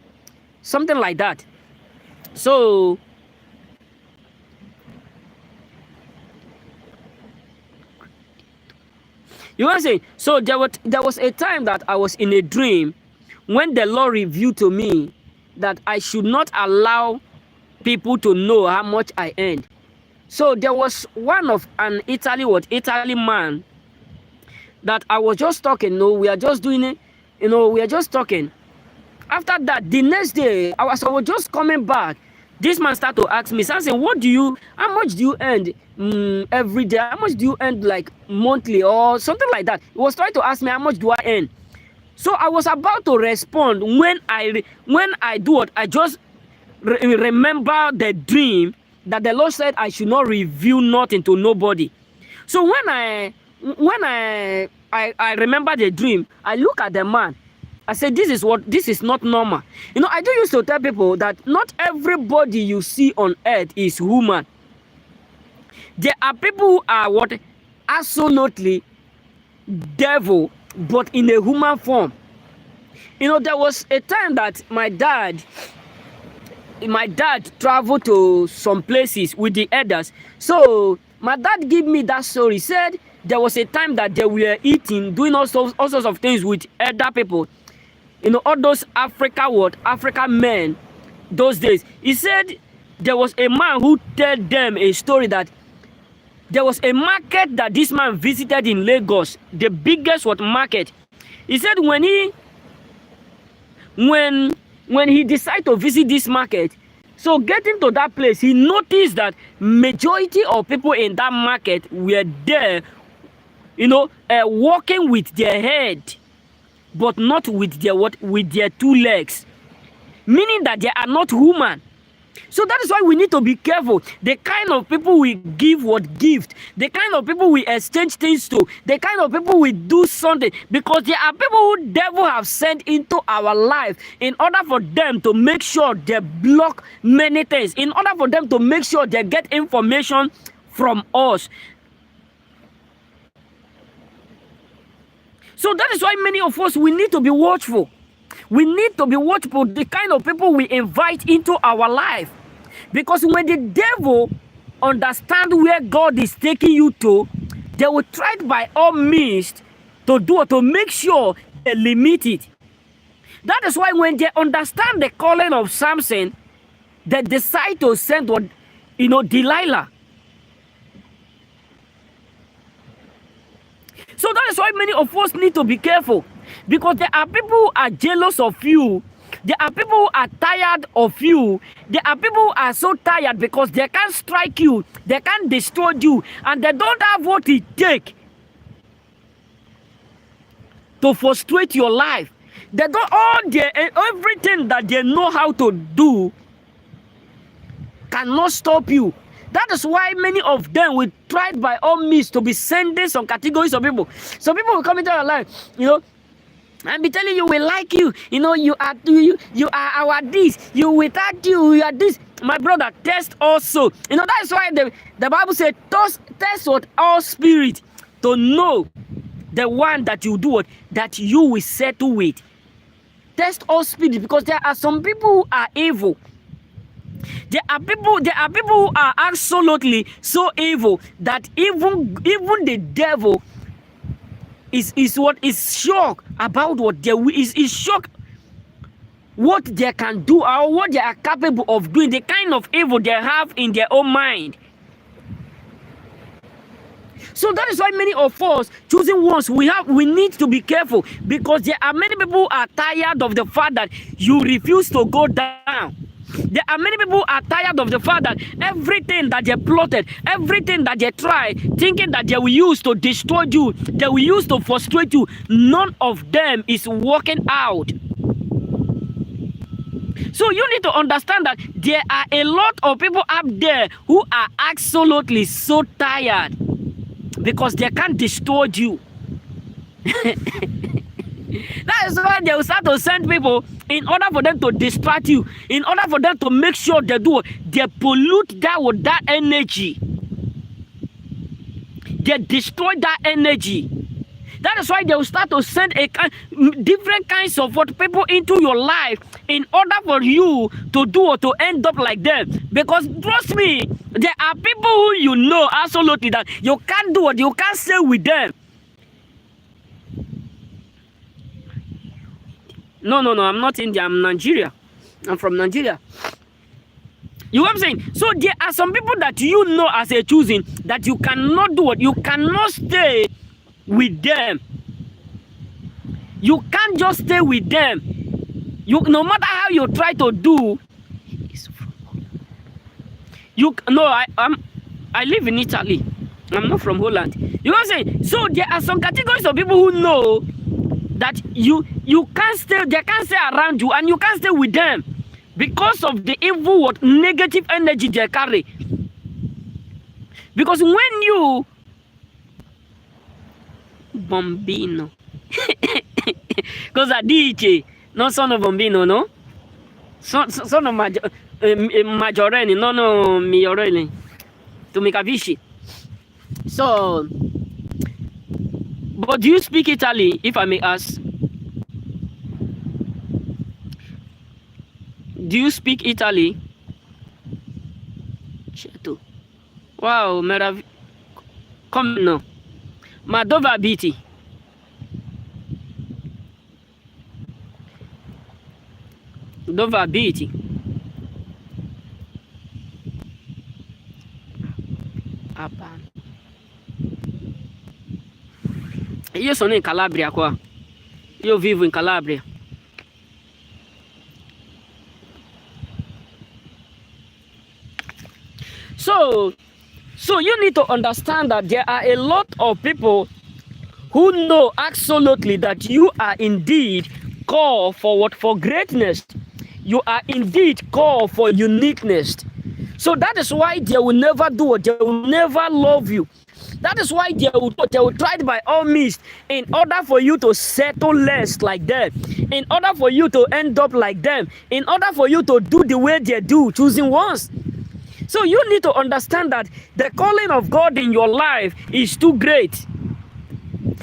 Speaker 1: something like that. So you want to say, so there was a time that I was in a dream when the Lord revealed to me that I should not allow people to know how much I earned. So there was an Italy man that I was just talking. We are just doing it. We are just talking. After that, the next day, I was just coming back. This man started to ask me, something, how much do you earn every day? How much do you earn, like monthly or something like that? He was trying to ask me how much do I earn. So I was about to respond when I do what? I just remember the dream that the Lord said I should not reveal nothing to nobody. So when I remember the dream, I look at the man. I said, this is not normal. I do used to tell people that not everybody you see on earth is human. There are people who are what? Absolutely devil, but in a human form. There was a time that my dad traveled to some places with the elders. So my dad gave me that story. He said there was a time that they were eating, doing all sorts of things with elder people. All those African men those days. He said there was a man who told them a story that there was a market that this man visited in Lagos, the biggest market. He said when he decided to visit this market, so getting to that place, he noticed that majority of people in that market were there, walking with their head, but not with their two legs, meaning that they are not human. So that is why we need to be careful. The kind of people we give gift, the kind of people we exchange things to, the kind of people we do something, because there are people who devil have sent into our life in order for them to make sure they block many things, in order for them to make sure they get information from us. So that is why many of us, we need to be watchful. We need to be watchful the kind of people we invite into our life. Because when the devil understands where God is taking you to, they will try by all means to make sure they limit it. That is why when they understand the calling of Samson, they decide to send Delilah. So that is why many of us need to be careful. Because there are people who are jealous of you. There are people who are tired of you. There are people who are so tired because they can't strike you. They can't destroy you. And they don't have what it takes to frustrate your life. They don't everything that they know how to do cannot stop you. That is why many of them will try by all means to be sending some categories of people. Some people will come into your life, and be telling you we like you, you are our this, you without you are this. My brother, test also. That is why the Bible said test what all spirit to know the one that you do what that you will settle with. Test all spirit, because there are some people who are evil. There are people who are absolutely so evil that even the devil is shocked about what they is shocked what they can do or what they are capable of doing, the kind of evil they have in their own mind. So that is why many of us choosing ones we need to be careful, because there are many people who are tired of the fact that you refuse to go down. There are many people who are tired of the fact that everything that they plotted, everything that they tried, thinking that they will use to destroy you, they will use to frustrate you, none of them is working out. So you need to understand that there are a lot of people up there who are absolutely so tired because they can't destroy you. That is why they will start to send people in order for them to distract you, in order for them to make sure they pollute that with that energy. They destroy that energy. That is why they will start to send different kinds of people into your life in order for you to do or to end up like them. Because trust me, there are people who you know absolutely that you can't do what you can't stay with them. No, I'm not India, I'm Nigeria. I'm from Nigeria. You know what I'm saying? So there are some people that you know as a choosing that you cannot do what you cannot stay with them. You can't just stay with them. You, no matter how you try to do, I live in Italy. I'm not from Holland. You know what I'm saying? So there are some categories of people who know that you can't stay, they can't stay around you, and you can't stay with them because of the evil, negative energy they carry. Because when you Bambino, because I DJ, not son of Bambino, no, son of Majoreni, no, Miorelli, to make a vichy. So, but do you speak Italy, if I may ask? Do you speak Italy? Wow, meraviglioso. Come no. Ma dove abiti? Dove abiti? Io sono in Calabria qua. Io vivo in Calabria. So you need to understand that there are a lot of people who know absolutely that you are indeed called for what? For greatness. You are indeed called for uniqueness. So that is why they will never do it. They will never love you. That is why they will try by all means in order for you to settle less like them, in order for you to end up like them, in order for you to do the way they do, choosing ones. So you need to understand that the calling of God in your life is too great.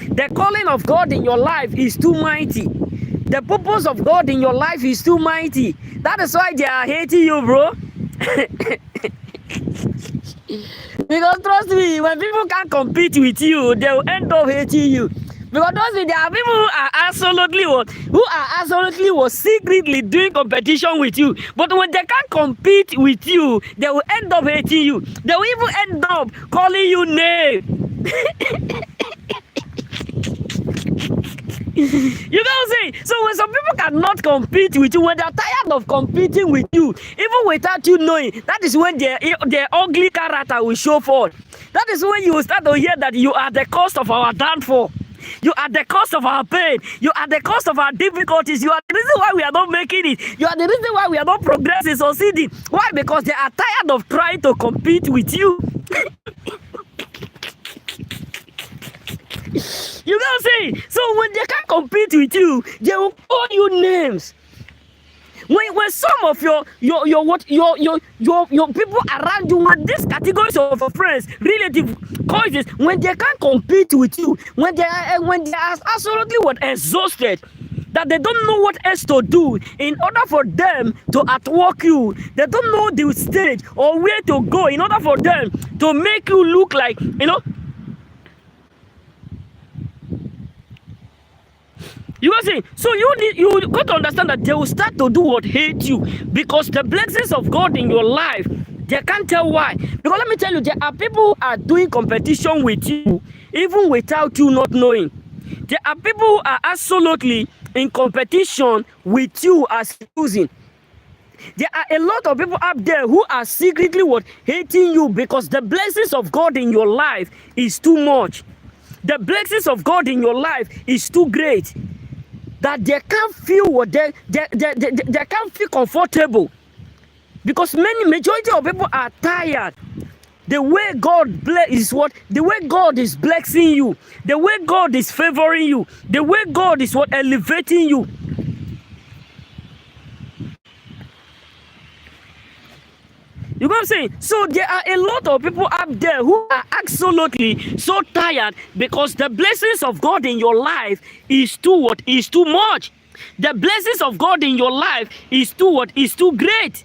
Speaker 1: The calling of God in your life is too mighty. The purpose of God in your life is too mighty. That is why they are hating you, bro. Because trust me, when people can't compete with you, they will end up hating you. Because trust me, there are people who are absolutely secretly doing competition with you. But when they can't compete with you, they will end up hating you. They will even end up calling you name. You know what I'm saying? So when some people cannot compete with you, when they're tired of competing with you, even without you knowing, that is when their ugly character will show forth. That is when you will start to hear that you are the cause of our downfall. You are the cause of our pain. You are the cause of our difficulties. You are the reason why we are not making it. You are the reason why we are not progressing, succeeding. Why? Because they are tired of trying to compete with you. You know what I'm saying? So when they can't compete with you, they will call you names. When some of your people around you, when these categories of friends, relative causes, when they can't compete with you, when they are absolutely exhausted, that they don't know what else to do in order for them to outwork you. They don't know the stage or where to go in order for them to make you look like, You know what I'm saying? So you got to understand that they will start to do what? Hate you. Because the blessings of God in your life, they can't tell why. Because let me tell you, there are people who are doing competition with you, even without you not knowing. There are people who are absolutely in competition with you as choosing. There are a lot of people up there who are secretly hating you because the blessings of God in your life is too much. The blessings of God in your life is too great. That they can't feel they can't feel comfortable, because majority of people are tired The way God is what? The way God is blessing you. The way God is favoring you. The way God is what? Elevating you. You know what I'm saying? So there are a lot of people up there who are absolutely so tired because the blessings of God in your life is too what? Is too much. The blessings of God in your life is too what? Is too great.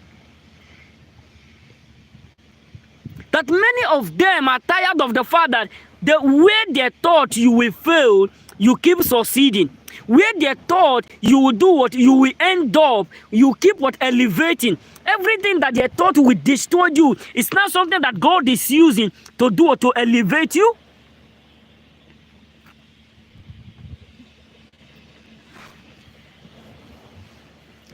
Speaker 1: That many of them are tired of the fact that the way they thought you will fail, you keep succeeding. Where they thought you will do what, you will end up, you keep what? Elevating. Everything that they thought will destroy you is not something that God is using to do or to elevate you.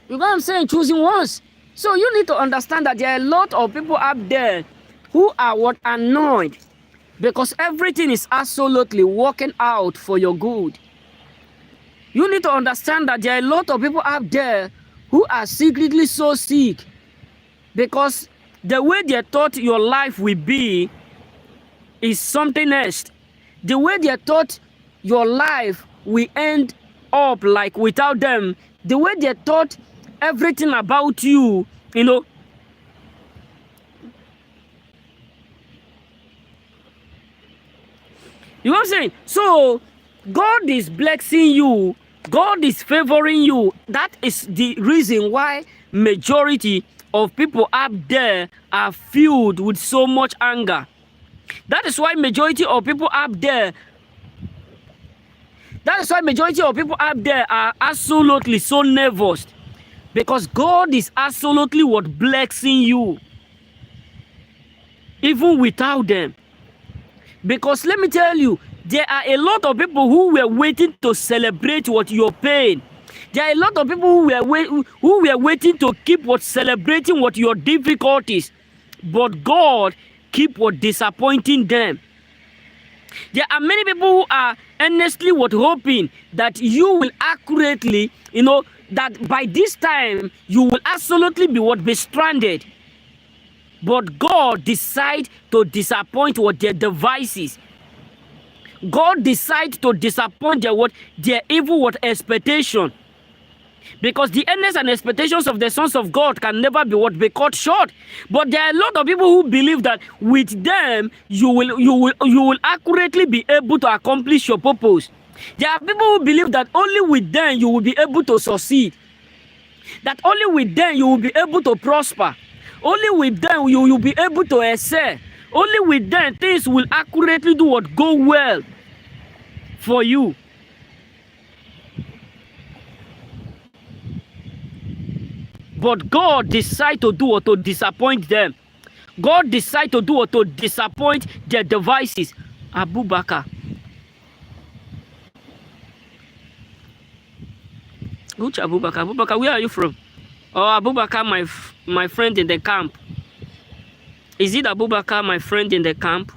Speaker 1: You know what I'm saying? Choosing ones. So you need to understand that there are a lot of people up there who are what? Annoyed because everything is absolutely working out for your good. You need to understand that there are a lot of people up there who are secretly so sick because the way they thought your life will be is something else. The way they thought your life will end up like without them, the way they thought everything about you, you know, you know what I'm saying? So God is blessing you. God is favoring you. That is the reason why majority of people up there are filled with so much anger. That is why majority of people up there are absolutely so nervous. Because God is absolutely what? Blessing you. Even without them. Because let me tell you, there are a lot of people who were waiting to celebrate what your pain. There are a lot of people who were waiting to keep what? Celebrating what? Your difficulties. But God keep what? Disappointing them. There are many people who are earnestly what? Hoping that you will accurately, you know, that by this time you will absolutely be what? Be stranded. But God decide to disappoint what? Their devices. God decide to disappoint their what? Their evil what? Expectation. Because the earnest and expectations of the sons of God can never be what? Be cut short. But there are a lot of people who believe that with them you will accurately be able to accomplish your purpose. There are people who believe that only with them you will be able to succeed. That only with them you will be able to prosper. Only with them you will be able to excel. Only with them things will accurately do what? Go well for you. But God decide to do what? To disappoint them. God decide to do what? To disappoint their devices. Abubakar. Which Abubakar? Abubakar, where are you from? Oh, Abubakar, my friend in the camp. Is it Abubakar, my friend in the camp?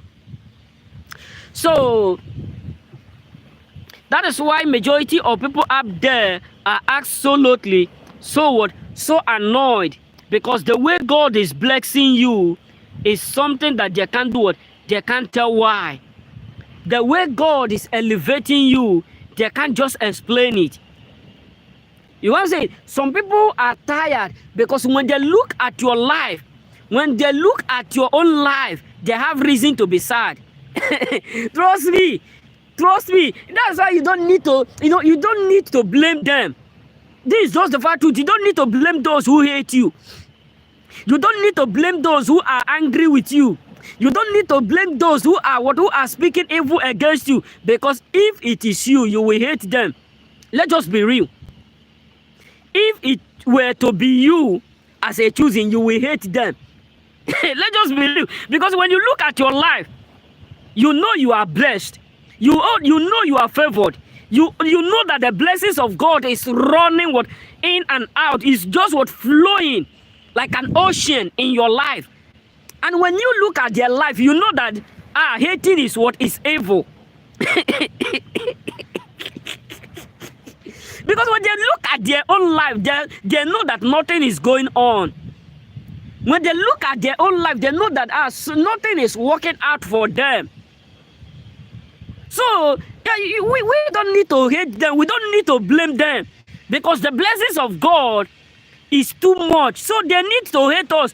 Speaker 1: So that is why majority of people up there are absolutely so what? So annoyed because the way God is blessing you is something that they can't do what? They can't tell why. The way God is elevating you, they can't just explain it. You know what I'm saying? Some people are tired because when they look at your life, when they look at your own life, they have reason to be sad. Trust me. Trust me. That's why you don't need to, you don't need to blame them. This is just the fact truth. You don't need to blame those who hate you. You don't need to blame those who are angry with you. You don't need to blame those who are speaking evil against you. Because if it is you, you will hate them. Let's just be real. If it were to be you as a choosing, you will hate them. Let's just be real. Because when you look at your life, you know you are blessed. You know you are favored. You know that the blessings of God is running what in and out. It's just what flowing like an ocean in your life. And when you look at their life, you know that hating is what is evil. Because when they look at their own life, they know that nothing is going on. When they look at their own life, they know that so nothing is working out for them. So yeah, we don't need to hate them. We don't need to blame them, because the blessings of God is too much. So they need to hate us.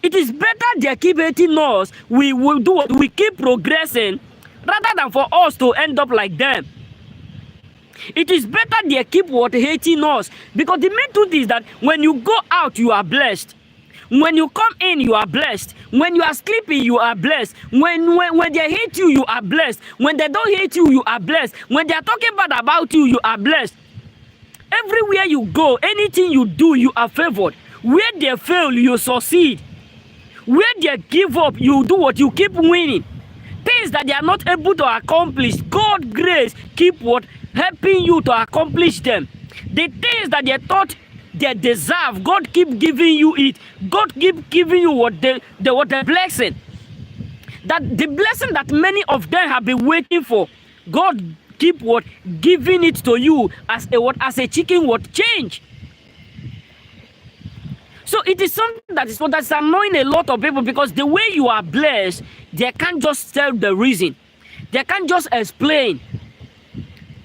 Speaker 1: It is better they keep hating us. We will do what we keep progressing, rather than for us to end up like them. It is better they keep hating us, because the main truth is that when you go out, you are blessed. When you come in, you are blessed. When you are sleeping, you are blessed. When they hate you, you are blessed. When they don't hate you, you are blessed. When they are talking bad about you, you are blessed. Everywhere you go, anything you do, you are favored. Where they fail, you succeed. Where they give up, you do what? You keep winning. Things that they are not able to accomplish, God's grace keep helping you to accomplish them. The things that they thought they deserve, God keep giving you it. God keep giving you the blessing. That the blessing that many of them have been waiting for, God keep giving it to you as a chicken change. So it is something that's annoying a lot of people, because the way you are blessed, they can't just tell the reason. They can't just explain.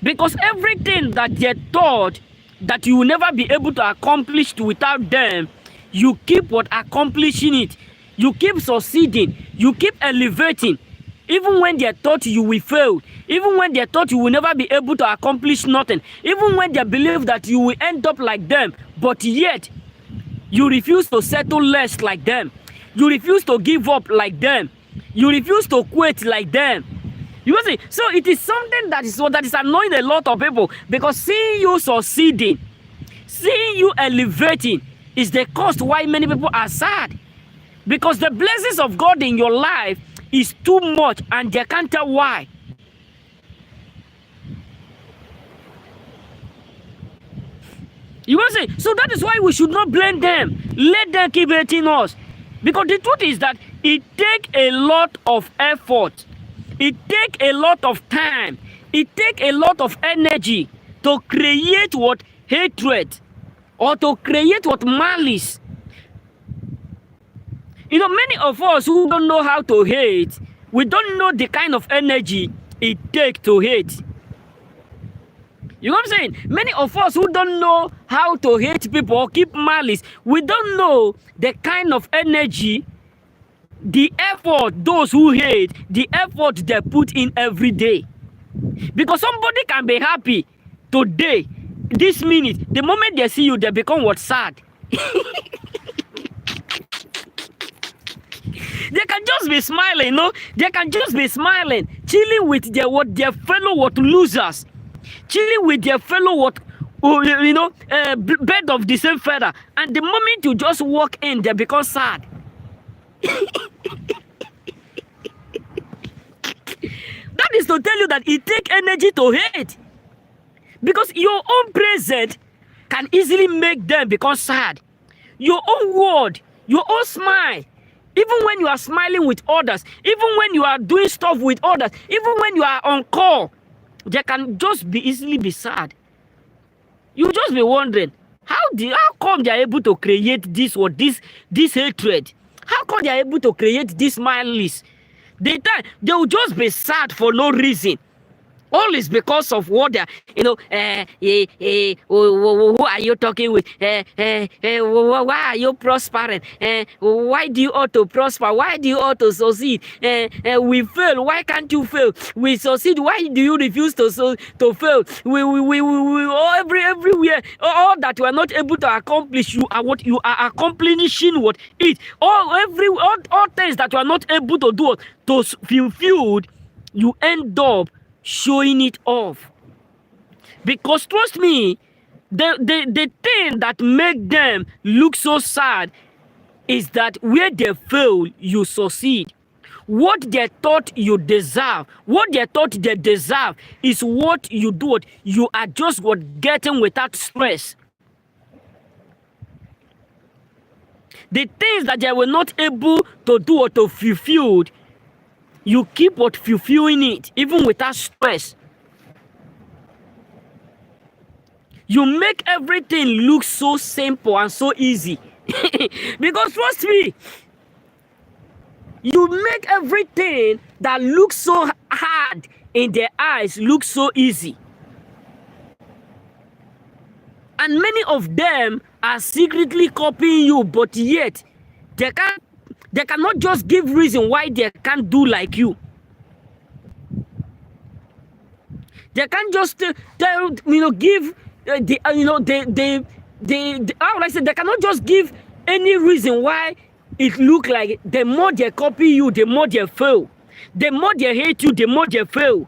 Speaker 1: Because everything that they thought that you will never be able to accomplish without them, you keep accomplishing it. You keep succeeding. You keep elevating. Even when they thought you will fail. Even when they thought you will never be able to accomplish nothing. Even when they believe that you will end up like them. But yet, you refuse to settle less like them. You refuse to give up like them. You refuse to quit like them. You see, so it is something that is annoying a lot of people, because seeing you succeeding, seeing you elevating is the cost why many people are sad. Because the blessings of God in your life is too much and they can't tell why. You will say, so that is why we should not blame them. Let them keep hating us. Because the truth is that it takes a lot of effort. It takes a lot of time. It takes a lot of energy to create hatred, or to create malice. You know, many of us who don't know how to hate, we don't know the kind of energy it takes to hate. You know what I'm saying? Many of us who don't know how to hate people or keep malice, we don't know the kind of energy, the effort those who hate, the effort they put in every day. Because somebody can be happy today, this minute, the moment they see you, they become sad. They can just be smiling, They can just be smiling, chilling with their fellow losers, chilling with their fellow bird of the same feather. And the moment you just walk in, they become sad. That is to tell you that it takes energy to hate. Because your own presence can easily make them become sad. Your own word, your own smile, even when you are smiling with others, even when you are doing stuff with others, even when you are on call, they can just easily be sad. You just be wondering, how come they are able to create this hatred? How come they are able to create this malice? They will just be sad for no reason. All is because of what they are, who are you talking with? Why are you prospering? Why do you ought to prosper? Why do you ought to succeed? We fail. Why can't you fail? We succeed. Why do you refuse to fail? We everywhere. All that you are not able to accomplish, you are accomplishing all things that you are not able to do to fulfill, you end up showing it off. Because trust me, the thing that make them look so sad is that where they fail, you succeed. What they thought you deserve, what they thought they deserve is what you do. You are just getting without stress. The things that they were not able to do or to fulfill, you keep fulfilling it, even without stress. You make everything look so simple and so easy Because trust me, you make everything that looks so hard in their eyes look so easy. And many of them are secretly copying you, but yet they cannot just give reason why they can't do like you. They can't just give how would I say, they cannot just give any reason why it look like the more they copy you, the more they fail. The more they hate you, the more they fail.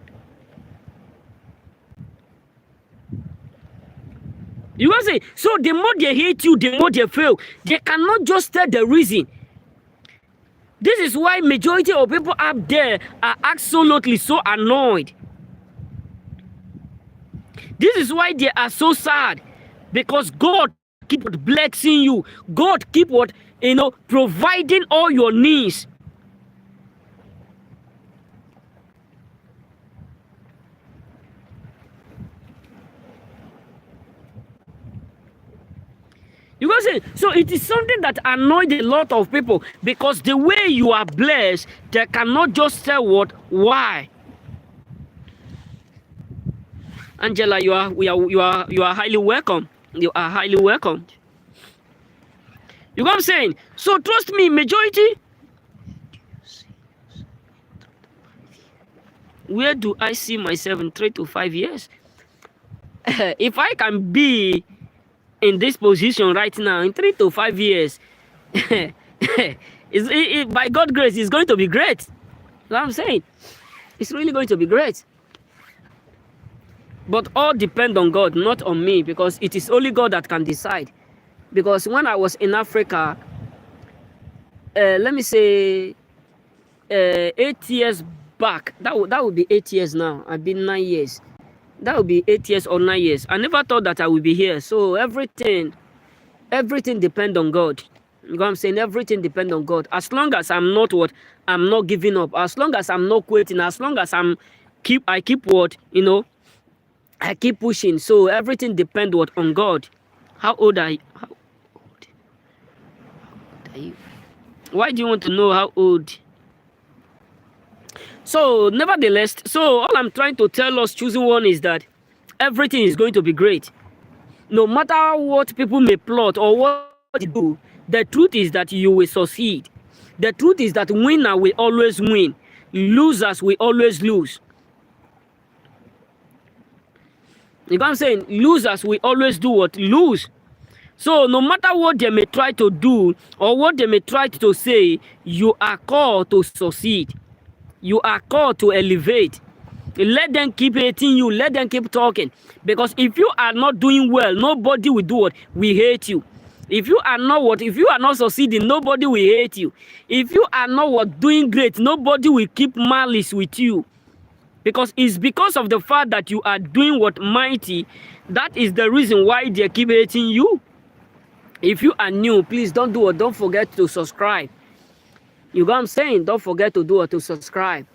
Speaker 1: You want to say, so the more they hate you, the more they fail. They cannot just tell the reason. This is why majority of people up there are absolutely so annoyed. This is why they are so sad, because God keep blessing you. God keep providing all your needs. You can say, so it is something that annoyed a lot of people, because the way you are blessed, they cannot just tell why. Angela, you are highly welcome. You are highly welcomed. You know what I'm saying? So trust me, majority. Where do I see myself in 3 to 5 years? If I can be in this position right now in 3 to 5 years, by God's grace, it's going to be great. You know what I'm saying? It's really going to be great. But all depend on God, not on me, because it is only God that can decide. Because when I was in Africa, let me say 8 years back, that would be 8 years now. I've been 9 years. That would be 8 years or 9 years. I never thought that I would be here. So everything depends on God. You know what I'm saying? Everything depends on God. As long as I'm not giving up. As long as I'm not quitting. As long as I keep I keep pushing. So everything depends on God. How old are you? How old are you? Why do you want to know how old? So nevertheless, so all I'm trying to tell us, choosing one, is that everything is going to be great. No matter what people may plot or what they do, the truth is that you will succeed. The truth is that winner will always win. Losers will always lose. You know what I'm saying? Losers will always do what? Lose. So no matter what they may try to do or what they may try to say, you are called to succeed. You are called to elevate. Let them keep hating you. Let them keep talking. Because if you are not doing well, nobody will do what? We hate you. If you are not succeeding, nobody will hate you. If you are not doing great, nobody will keep malice with you. Because it's because of the fact that you are doing what mighty, that is the reason why they keep hating you. If you are new, please don't forget to subscribe. You know what I'm saying? Don't forget to subscribe.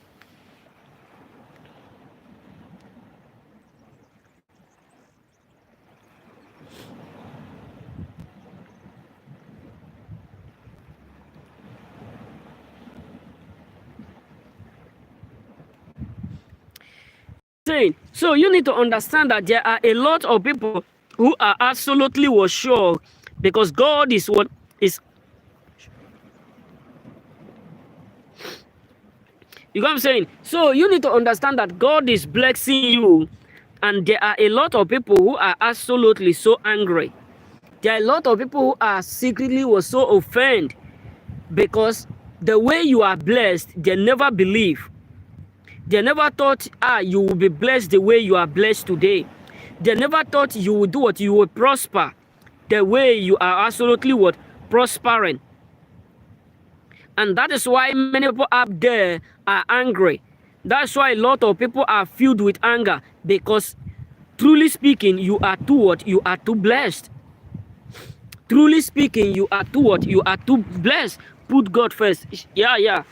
Speaker 1: So you need to understand that there are a lot of people who are absolutely sure, because God is what is. You know what I'm saying? So you need to understand that God is blessing you, and there are a lot of people who are absolutely so angry. There are a lot of people who are secretly so offended, because the way you are blessed, they never believe. They never thought you will be blessed the way you are blessed today. They never thought you would do what? You will prosper the way you are absolutely prospering. And that is why many people up there are angry. That's why a lot of people are filled with anger, because truly speaking, you are too You are too blessed. Truly speaking, you are too You are too blessed. Put God first. Yeah.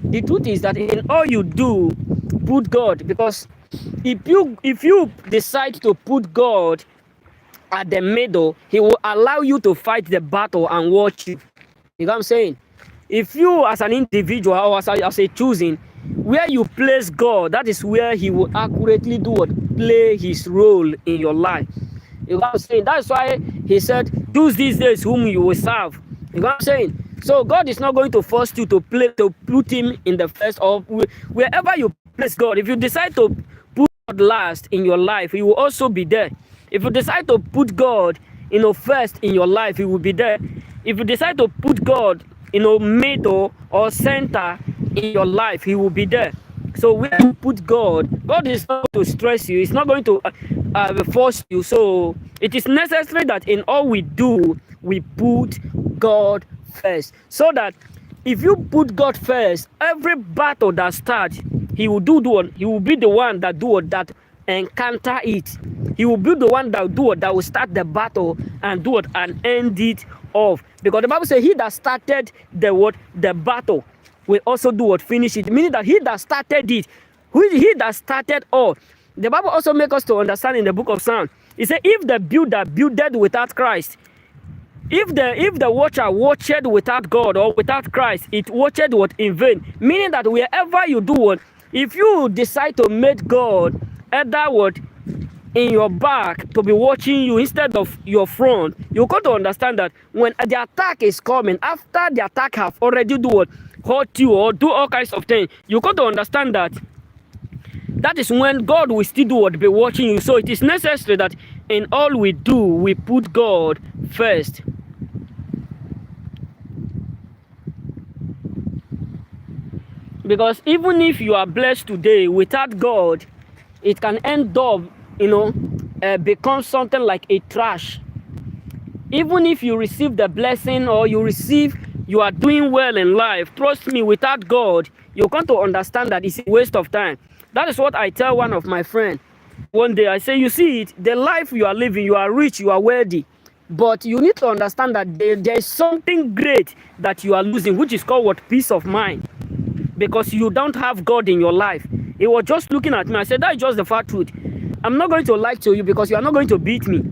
Speaker 1: The truth is that in all you do, put God, because if you decide to put God at the middle, he will allow you to fight the battle and watch you. You know what I'm saying? If you as an individual or as a choosing, where you place God, that is where he will accurately do what? Play his role in your life. You know what I'm saying? That's why he said, choose these days whom you will serve. You know what I'm saying? So God is not going to force you to put him in the first, or wherever you place God. If you decide to put God last in your life, he will also be there. If you decide to put God, first in your life, he will be there. If you decide to put God, middle or center in your life, he will be there. So when you put God, God is not going to stress you. It's not going to force you. So it is necessary that in all we do, we put God first. So that if you put God first, every battle that starts, he will do the one. He will be the one that encounter it. He will be the one that will start the battle and and end it off. Because the Bible says, he that started the battle will also finish it. Meaning that he that started it, he that started all. The Bible also makes us to understand in the book of Psalms. It says, if the builder builded without Christ, if the watcher watched without God or without Christ, it watched in vain. Meaning that wherever you do if you decide to make God either in your back to be watching you instead of your front, you got to understand that when the attack is coming, after the attack have already hurt you or do all kinds of things, you got to understand that is when God will still be watching you. So it is necessary that in all we do, we put God first. Because even if you are blessed today without God, it can end up, become something like a trash. Even if you receive the blessing or you are doing well in life, trust me, without God, you're going to understand that it's a waste of time. That is what I tell one of my friends. One day I say, you see it, the life you are living, you are rich, you are wealthy, but you need to understand that there is something great that you are losing, which is called peace of mind. Because you don't have God in your life. He was just looking at me. I said, that is just the fat truth. I'm not going to lie to you because you are not going to beat me.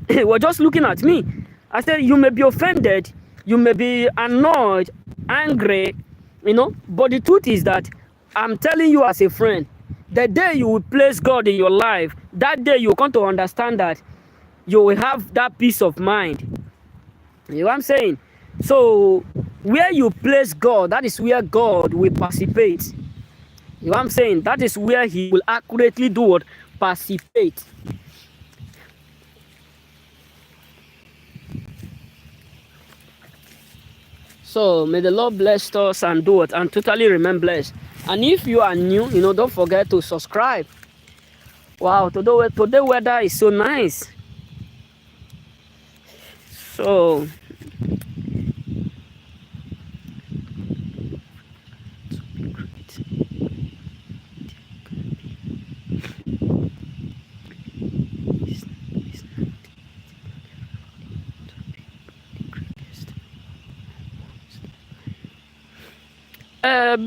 Speaker 1: He was just looking at me. I said, you may be offended, you may be annoyed, angry, but the truth is that I'm telling you as a friend, the day you will place God in your life, that day you come to understand that you will have that peace of mind. You know what I'm saying? So where you place God, that is where God will participate. You know what I'm saying? That is where he will accurately participate. So may the Lord bless us and and totally remain blessed. And if you are new, don't forget to subscribe. Wow, today weather is so nice. So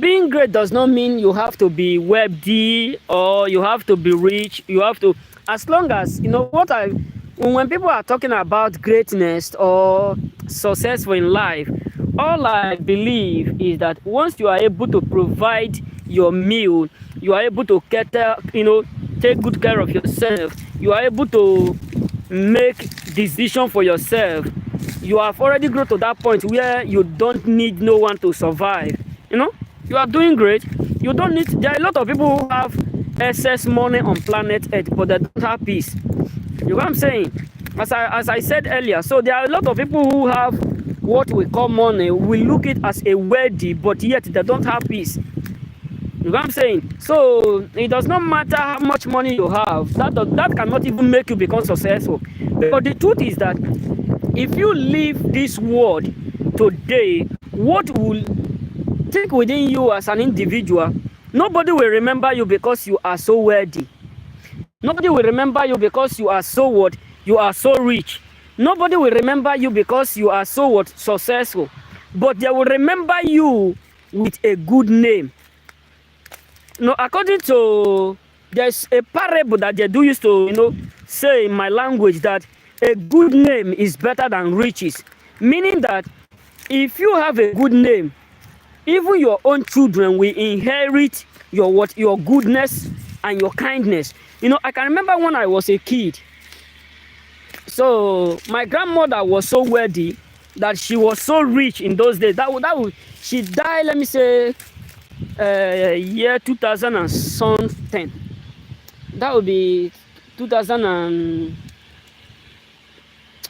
Speaker 1: being great does not mean you have to be wealthy or you have to be rich. You have to, as long as when people are talking about greatness or successful in life, all I believe is that once you are able to provide your meal, you are able to take good care of yourself, you are able to make decision for yourself, you have already grown to that point where you don't need no one to survive. You are doing great. You don't need. There are a lot of people who have excess money on planet Earth, but they don't have peace. You know what I'm saying? As I said earlier, so there are a lot of people who have what we call money. We look it as a wealthy, but yet they don't have peace. You know what I'm saying? So it does not matter how much money you have. That cannot even make you become successful. But the truth is that if you leave this world today, what will take within you as an individual, nobody will remember you because you are so wealthy. Nobody will remember you because you are so you are so rich. Nobody will remember you because you are so successful. But they will remember you with a good name. According to, there's a parable that they do used to say in my language, that a good name is better than riches. Meaning that if you have a good name, even your own children will inherit your goodness and your kindness. I can remember when I was a kid. So my grandmother was so wealthy that she was so rich in those days. She died, let me say, year 2000 and something. That would be 2000 and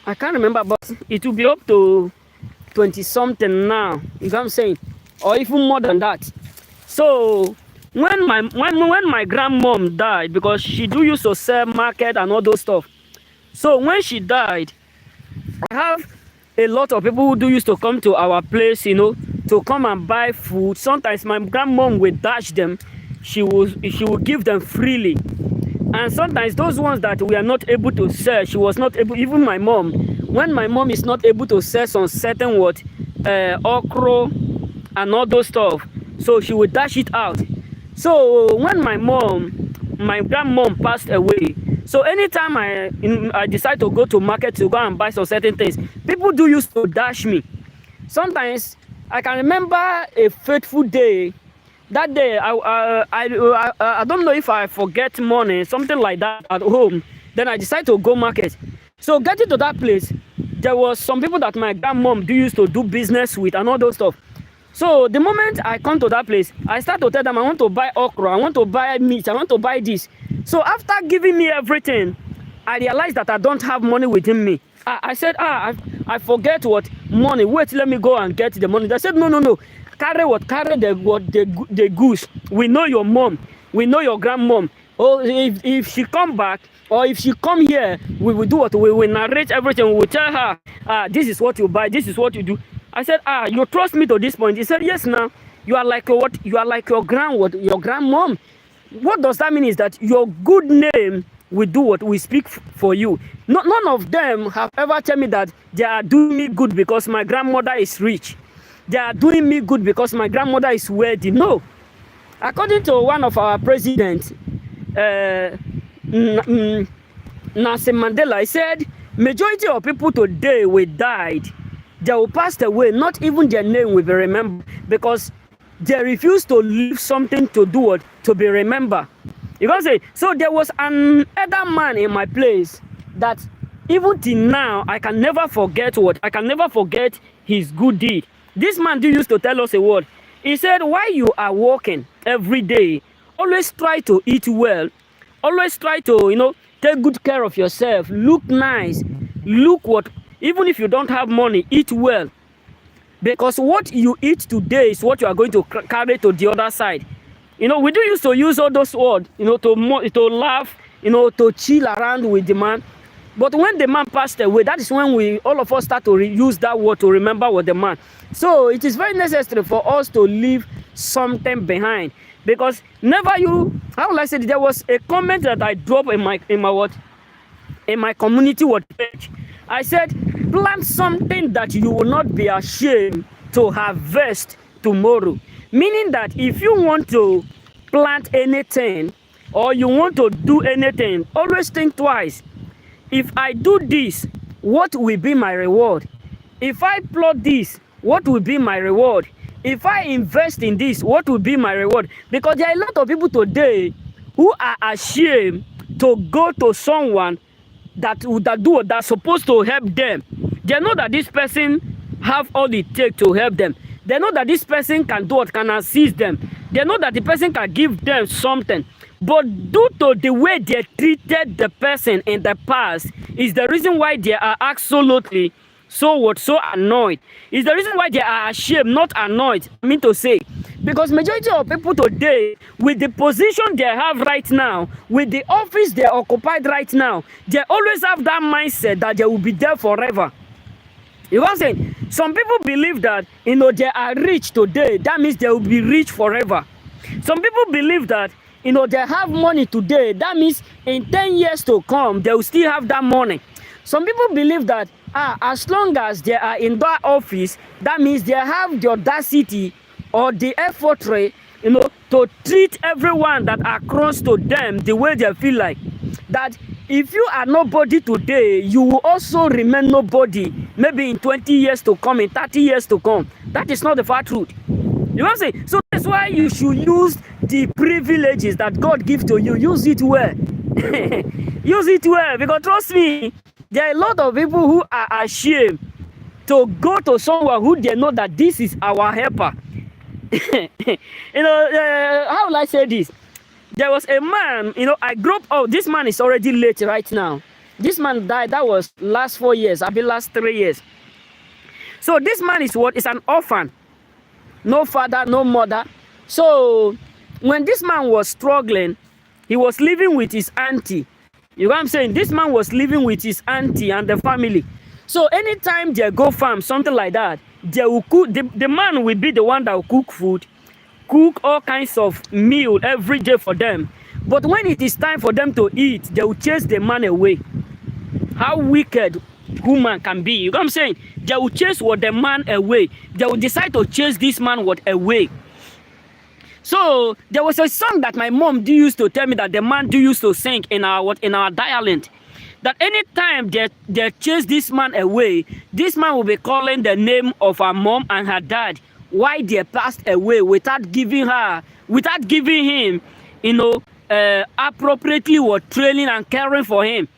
Speaker 1: I can't remember, but it will be up to 20 something now. You know what I'm saying? Or even more than that. So when my grandmom died, because she do used to sell market and all those stuff. So when she died, I have a lot of people who do used to come to our place, to come and buy food. Sometimes my grandmom would dash them. She would give them freely. And sometimes those ones that we are not able to sell, she was not able, even my mom, when my mom is not able to sell some certain okra and all those stuff, so she would dash it out. So when my grandmom passed away, so anytime I decide to go to market to go and buy some certain things, people do used to dash me. Sometimes I can remember a fateful day. That day, I don't know if I forget money, something like that at home. Then I decided to go market. So getting to that place, there was some people that my grandmom do used to do business with and all those stuff. So the moment I come to that place, I start to tell them I want to buy okra, I want to buy meat, I want to buy this. So after giving me everything, I realized that I don't have money within me. I said, I forget what money. Wait, let me go and get the money. They said, no. Carry the goose. We know your mom. We know your grandmom. Oh, if she come back or if she come here, we will do what? We will narrate everything. We will tell her, this is what you buy. This is what you do. I said, you trust me to this point? He said, yes. Now you are like what? You are like your grandmom. What does that mean is that your good name will do what? We speak for you. None of them have ever tell me that they are doing me good because my grandmother is rich. They are doing me good because my grandmother is wealthy. No. According to one of our presidents, Nelson Mandela, he said, majority of people today will died. They will pass away. Not even their name will be remembered because they refuse to leave something to do what? To be remembered. You can say, so there was another man in my place that even till now, I can never forget I can never forget his good deed. This man used to tell us a word. He said, while you are working every day, always try to eat well. Always try to, take good care of yourself. Look nice. Look what, even if you don't have money, eat well. Because what you eat today is what you are going to carry to the other side. We do used to use all those words, to laugh, to chill around with the man. But when the man passed away, that is when all of us start to use that word to remember what the man. So it is very necessary for us to leave something behind. Because how will I say, there was a comment that I dropped in my community page. I said, plant something that you will not be ashamed to harvest tomorrow. Meaning that if you want to plant anything or you want to do anything, always think twice. If I do this, what will be my reward? If I plot this, what will be my reward? If I invest in this, what will be my reward? Because there are a lot of people today who are ashamed to go to someone that's supposed to help them. They know that this person have all it takes to help them. They know that this person can assist them. They know that the person can give them something. But due to the way they treated the person in the past is the reason why they are absolutely so annoyed. Is the reason why they are ashamed, not annoyed. I mean to say, because majority of people today, with the position they have right now, with the office they occupied right now, they always have that mindset that they will be there forever. You know what I'm saying? Some people believe that, they are rich today. That means they will be rich forever. Some people believe that, they have money today. That means in 10 years to come, they will still have that money. Some people believe that, as long as they are in that office, that means they have the audacity or the effortry, to treat everyone that are close to them the way they feel like. that if you are nobody today, you will also remain nobody maybe in 20 years to come, in 30 years to come. That is not the far truth. You know what I'm saying? So that's why you should use the privileges that God gives to you. Use it well. Use it well, because trust me, there are a lot of people who are ashamed to go to someone who they know that this is our helper. How will I say this? There was a man, I grew up. Oh, this man is already late right now. This man died. That was last 4 years. I've been last 3 years. So this man is what? Is an orphan. No father, no mother. So when this man was struggling, he was living with his auntie. You know what I'm saying? This man was living with his auntie and the family. So anytime they go farm, something like that, they will cook. The man will be the one that will cook food, cook all kinds of meal every day for them. But when it is time for them to eat, they will chase the man away. How wicked woman can be. You know what I'm saying? They will chase the man away. They will decide to chase this man away. So there was a song that my mom used to tell me that the man used to sing in our dialect. That anytime they chase this man away, this man will be calling the name of her mom and her dad why they passed away without giving him, appropriately training and caring for him.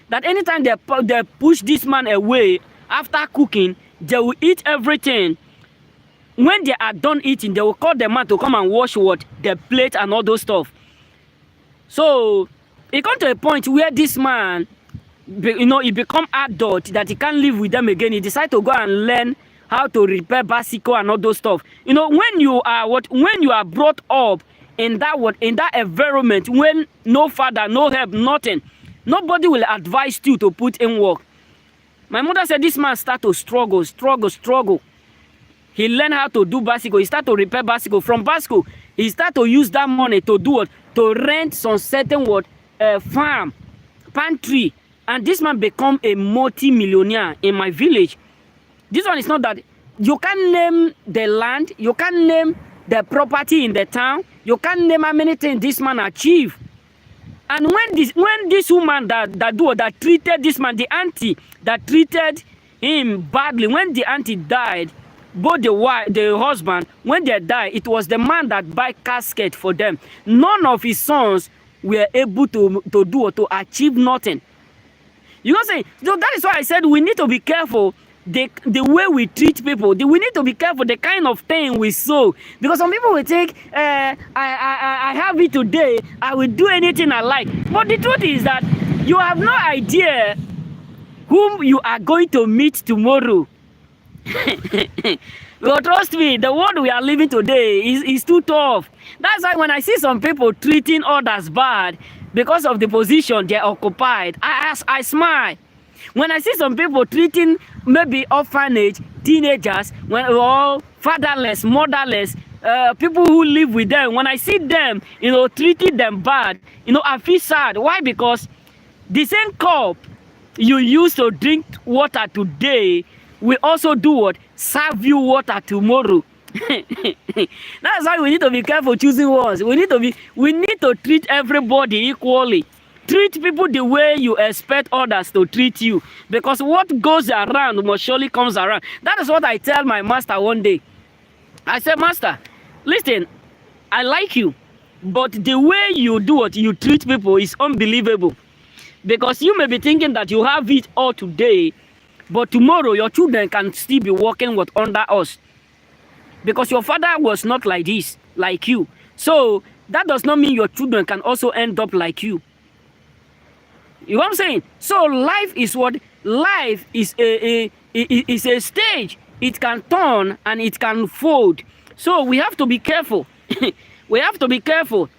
Speaker 1: That anytime they push this man away after cooking, they will eat everything. When they are done eating, they will call the man to come and wash the plate and all those stuff. So it comes to a point where this man, he become adult that he can't live with them again. He decided to go and learn how to repair bicycle and all those stuff. When you are brought up in that environment, when no father, no help, nothing, nobody will advise you to put in work. My mother said this man start to struggle. He learned how to do bicycle. He started to repair bicycle. From bicycle, he started to use that money to do what? To rent some certain farm, pantry. And this man become a multi-millionaire in my village. This one is not that. You can't name the land. You can't name the property in the town. You can't name how many things this man achieved. And when this woman that treated this man, the auntie that treated him badly, when the auntie died, both the husband, when they died, it was the man that buy casket for them. None of his sons were able to do or to achieve nothing. You know what I'm saying? So that is why I said we need to be careful the way we treat people. We need to be careful the kind of thing we sow. Because some people will think, I have it today, I will do anything I like. But the truth is that you have no idea whom you are going to meet tomorrow. But trust me, the world we are living today is too tough. That's why when I see some people treating others bad because of the position they occupied, I smile. When I see some people treating maybe orphanage, teenagers, all fatherless, motherless, people who live with them, when I see them, treating them bad, I feel sad. Why? Because the same cup you use to drink water today will also do what? Serve you water tomorrow. That's why we need to be careful choosing words. We need to treat everybody equally. Treat people the way you expect others to treat you. Because what goes around must surely comes around. That is what I tell my master one day. I said, Master, listen, I like you, but the way you do what you treat people is unbelievable. Because you may be thinking that you have it all today, but tomorrow your children can still be walking under us. Because your father was not like this, like you. So that does not mean your children can also end up like you. You know what I'm saying? So life is what? Life is a stage. It can turn and it can fold. So we have to be careful. We have to be careful.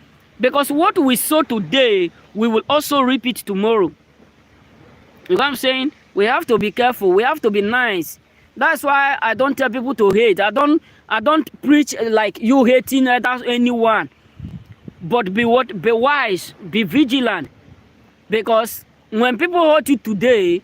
Speaker 1: Because what we sow today, we will also reap it tomorrow. You know what I'm saying? We have to be careful. We have to be nice. That's why I don't tell people to hate. I don't preach like you hating anyone. But be wise, be vigilant. Because when people hurt you today,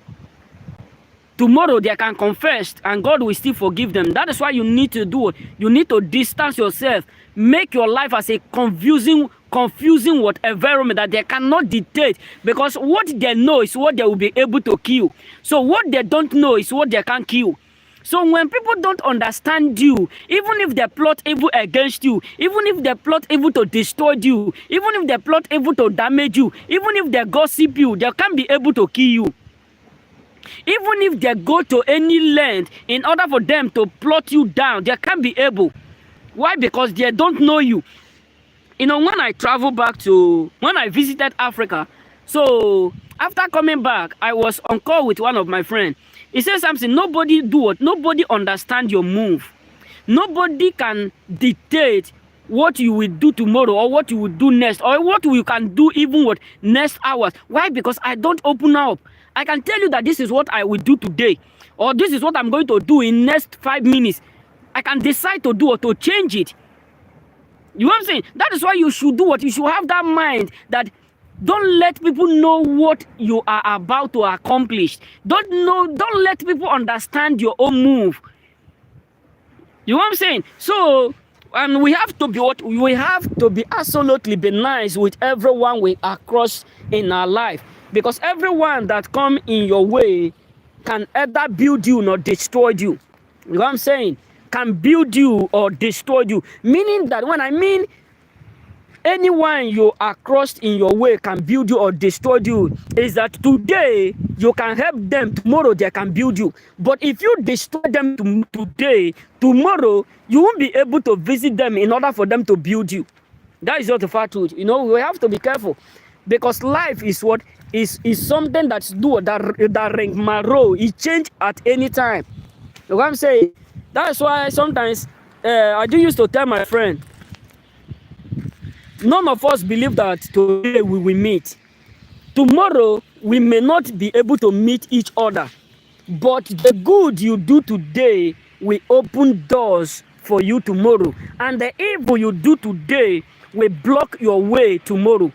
Speaker 1: tomorrow they can confess and God will still forgive them. That is why you need to do it. You need to distance yourself. Make your life as a confusing what environment that they cannot dictate, because what they know is what they will be able to kill. So what they don't know is what they can't kill. So when people don't understand you, even if they plot evil against you, even if they plot evil to destroy you, even if they plot evil to damage you, even if they gossip you, they can't be able to kill you. Even if they go to any length in order for them to plot you down, they can't be able. Why? Because they don't know you. You know, when I visited Africa, so after coming back, I was on call with one of my friends. He said something, nobody understand your move. Nobody can dictate what you will do tomorrow or what you will do next or what you can do even what next hours. Why? Because I don't open up. I can tell you that this is what I will do today, or this is what I'm going to do in next 5 minutes. I can decide to do or to change it. You know what I'm saying? That is why you should do what you should have that mind that don't let people know what you are about to accomplish. Don't let people understand your own move. You know what I'm saying? So, and we have to be absolutely be nice with everyone we across in our life, because everyone that come in your way can either build you or destroy you. You know what I'm saying? Can build you or destroy you. Meaning that when I mean anyone you are crossed in your way can build you or destroy you, is that today you can help them, tomorrow they can build you. But if you destroy them today, tomorrow you won't be able to visit them in order for them to build you. That is just the fact truth. You know, we have to be careful, because life is what is something that's that ring marrow. It change at any time. You know what I'm saying? That's why sometimes I do used to tell my friend, none of us believe that today we will meet. Tomorrow we may not be able to meet each other, but the good you do today will open doors for you tomorrow, and the evil you do today will block your way tomorrow.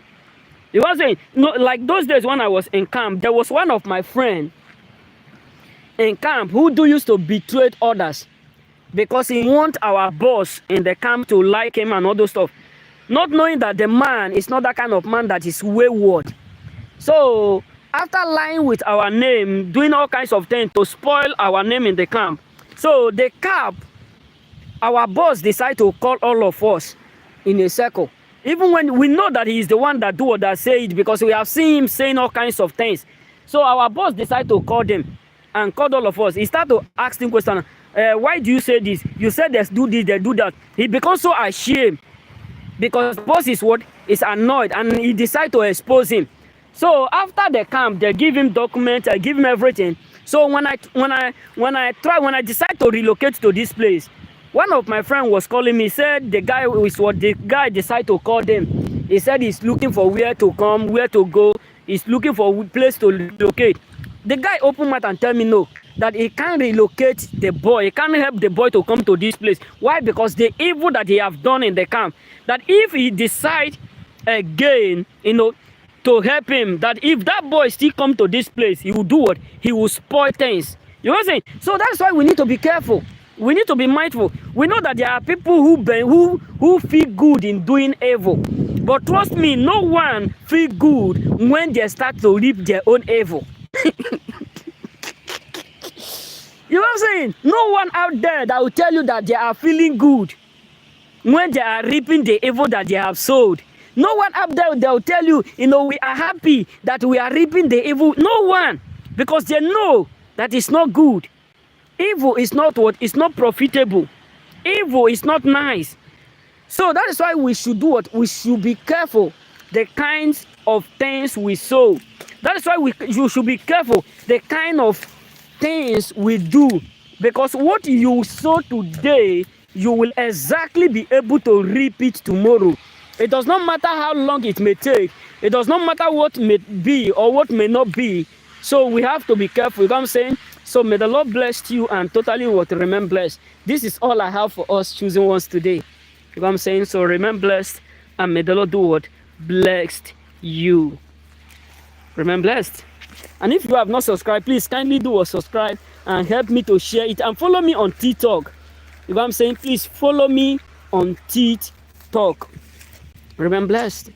Speaker 1: You know what I'm saying? No, like those days when I was in camp, there was one of my friends in camp who used to betray others, because he want our boss in the camp to like him and all those stuff, not knowing that the man is not that kind of man that is wayward. So after lying with our name, doing all kinds of things to spoil our name in the camp, so the camp, our boss decide to call all of us in a circle, even when we know that he is the one that do or that say it, because we have seen him saying all kinds of things. So our boss decide to call them and called all of us. He start to ask him questions. Why do you say this? You said they do this, they do that. He becomes so ashamed, because the boss is annoyed, and he decide to expose him. So after the camp, they give him documents, I give him everything. So when I decide to relocate to this place, one of my friends was calling me. Said the guy decide to call them. He said he's looking for where to come, where to go. He's looking for a place to relocate. The guy opened mouth and tell me no, that he can't relocate the boy. He can't help the boy to come to this place. Why? Because the evil that he have done in the camp, that if he decide again, you know, to help him, that if that boy still come to this place, he will do what? He will spoil things. You know what I'm saying? So that's why we need to be careful. We need to be mindful. We know that there are people who feel good in doing evil. But trust me, no one feel good when they start to reap their own evil. You know what I'm saying? No one out there that will tell you that they are feeling good when they are reaping the evil that they have sowed. No one out there that will tell you, you know, we are happy that we are reaping the evil. No one. Because they know that it's not good. Evil is not what? It's not profitable. Evil is not nice. So that is why we should do what? We should be careful the kinds of things we sow. That is why you should be careful the kind of things we do. Because what you sow today, you will exactly be able to reap it tomorrow. It does not matter how long it may take. It does not matter what may be or what may not be. So we have to be careful. You know what I'm saying? So may the Lord bless you and totally remain blessed. This is all I have for us choosing ones today. You know what I'm saying? So remain blessed and may the Lord do what? Blessed you. Remain blessed. And if you have not subscribed, please kindly do a subscribe and help me to share it, and follow me on TikTok. If I'm saying, please follow me on TikTok. Remain blessed.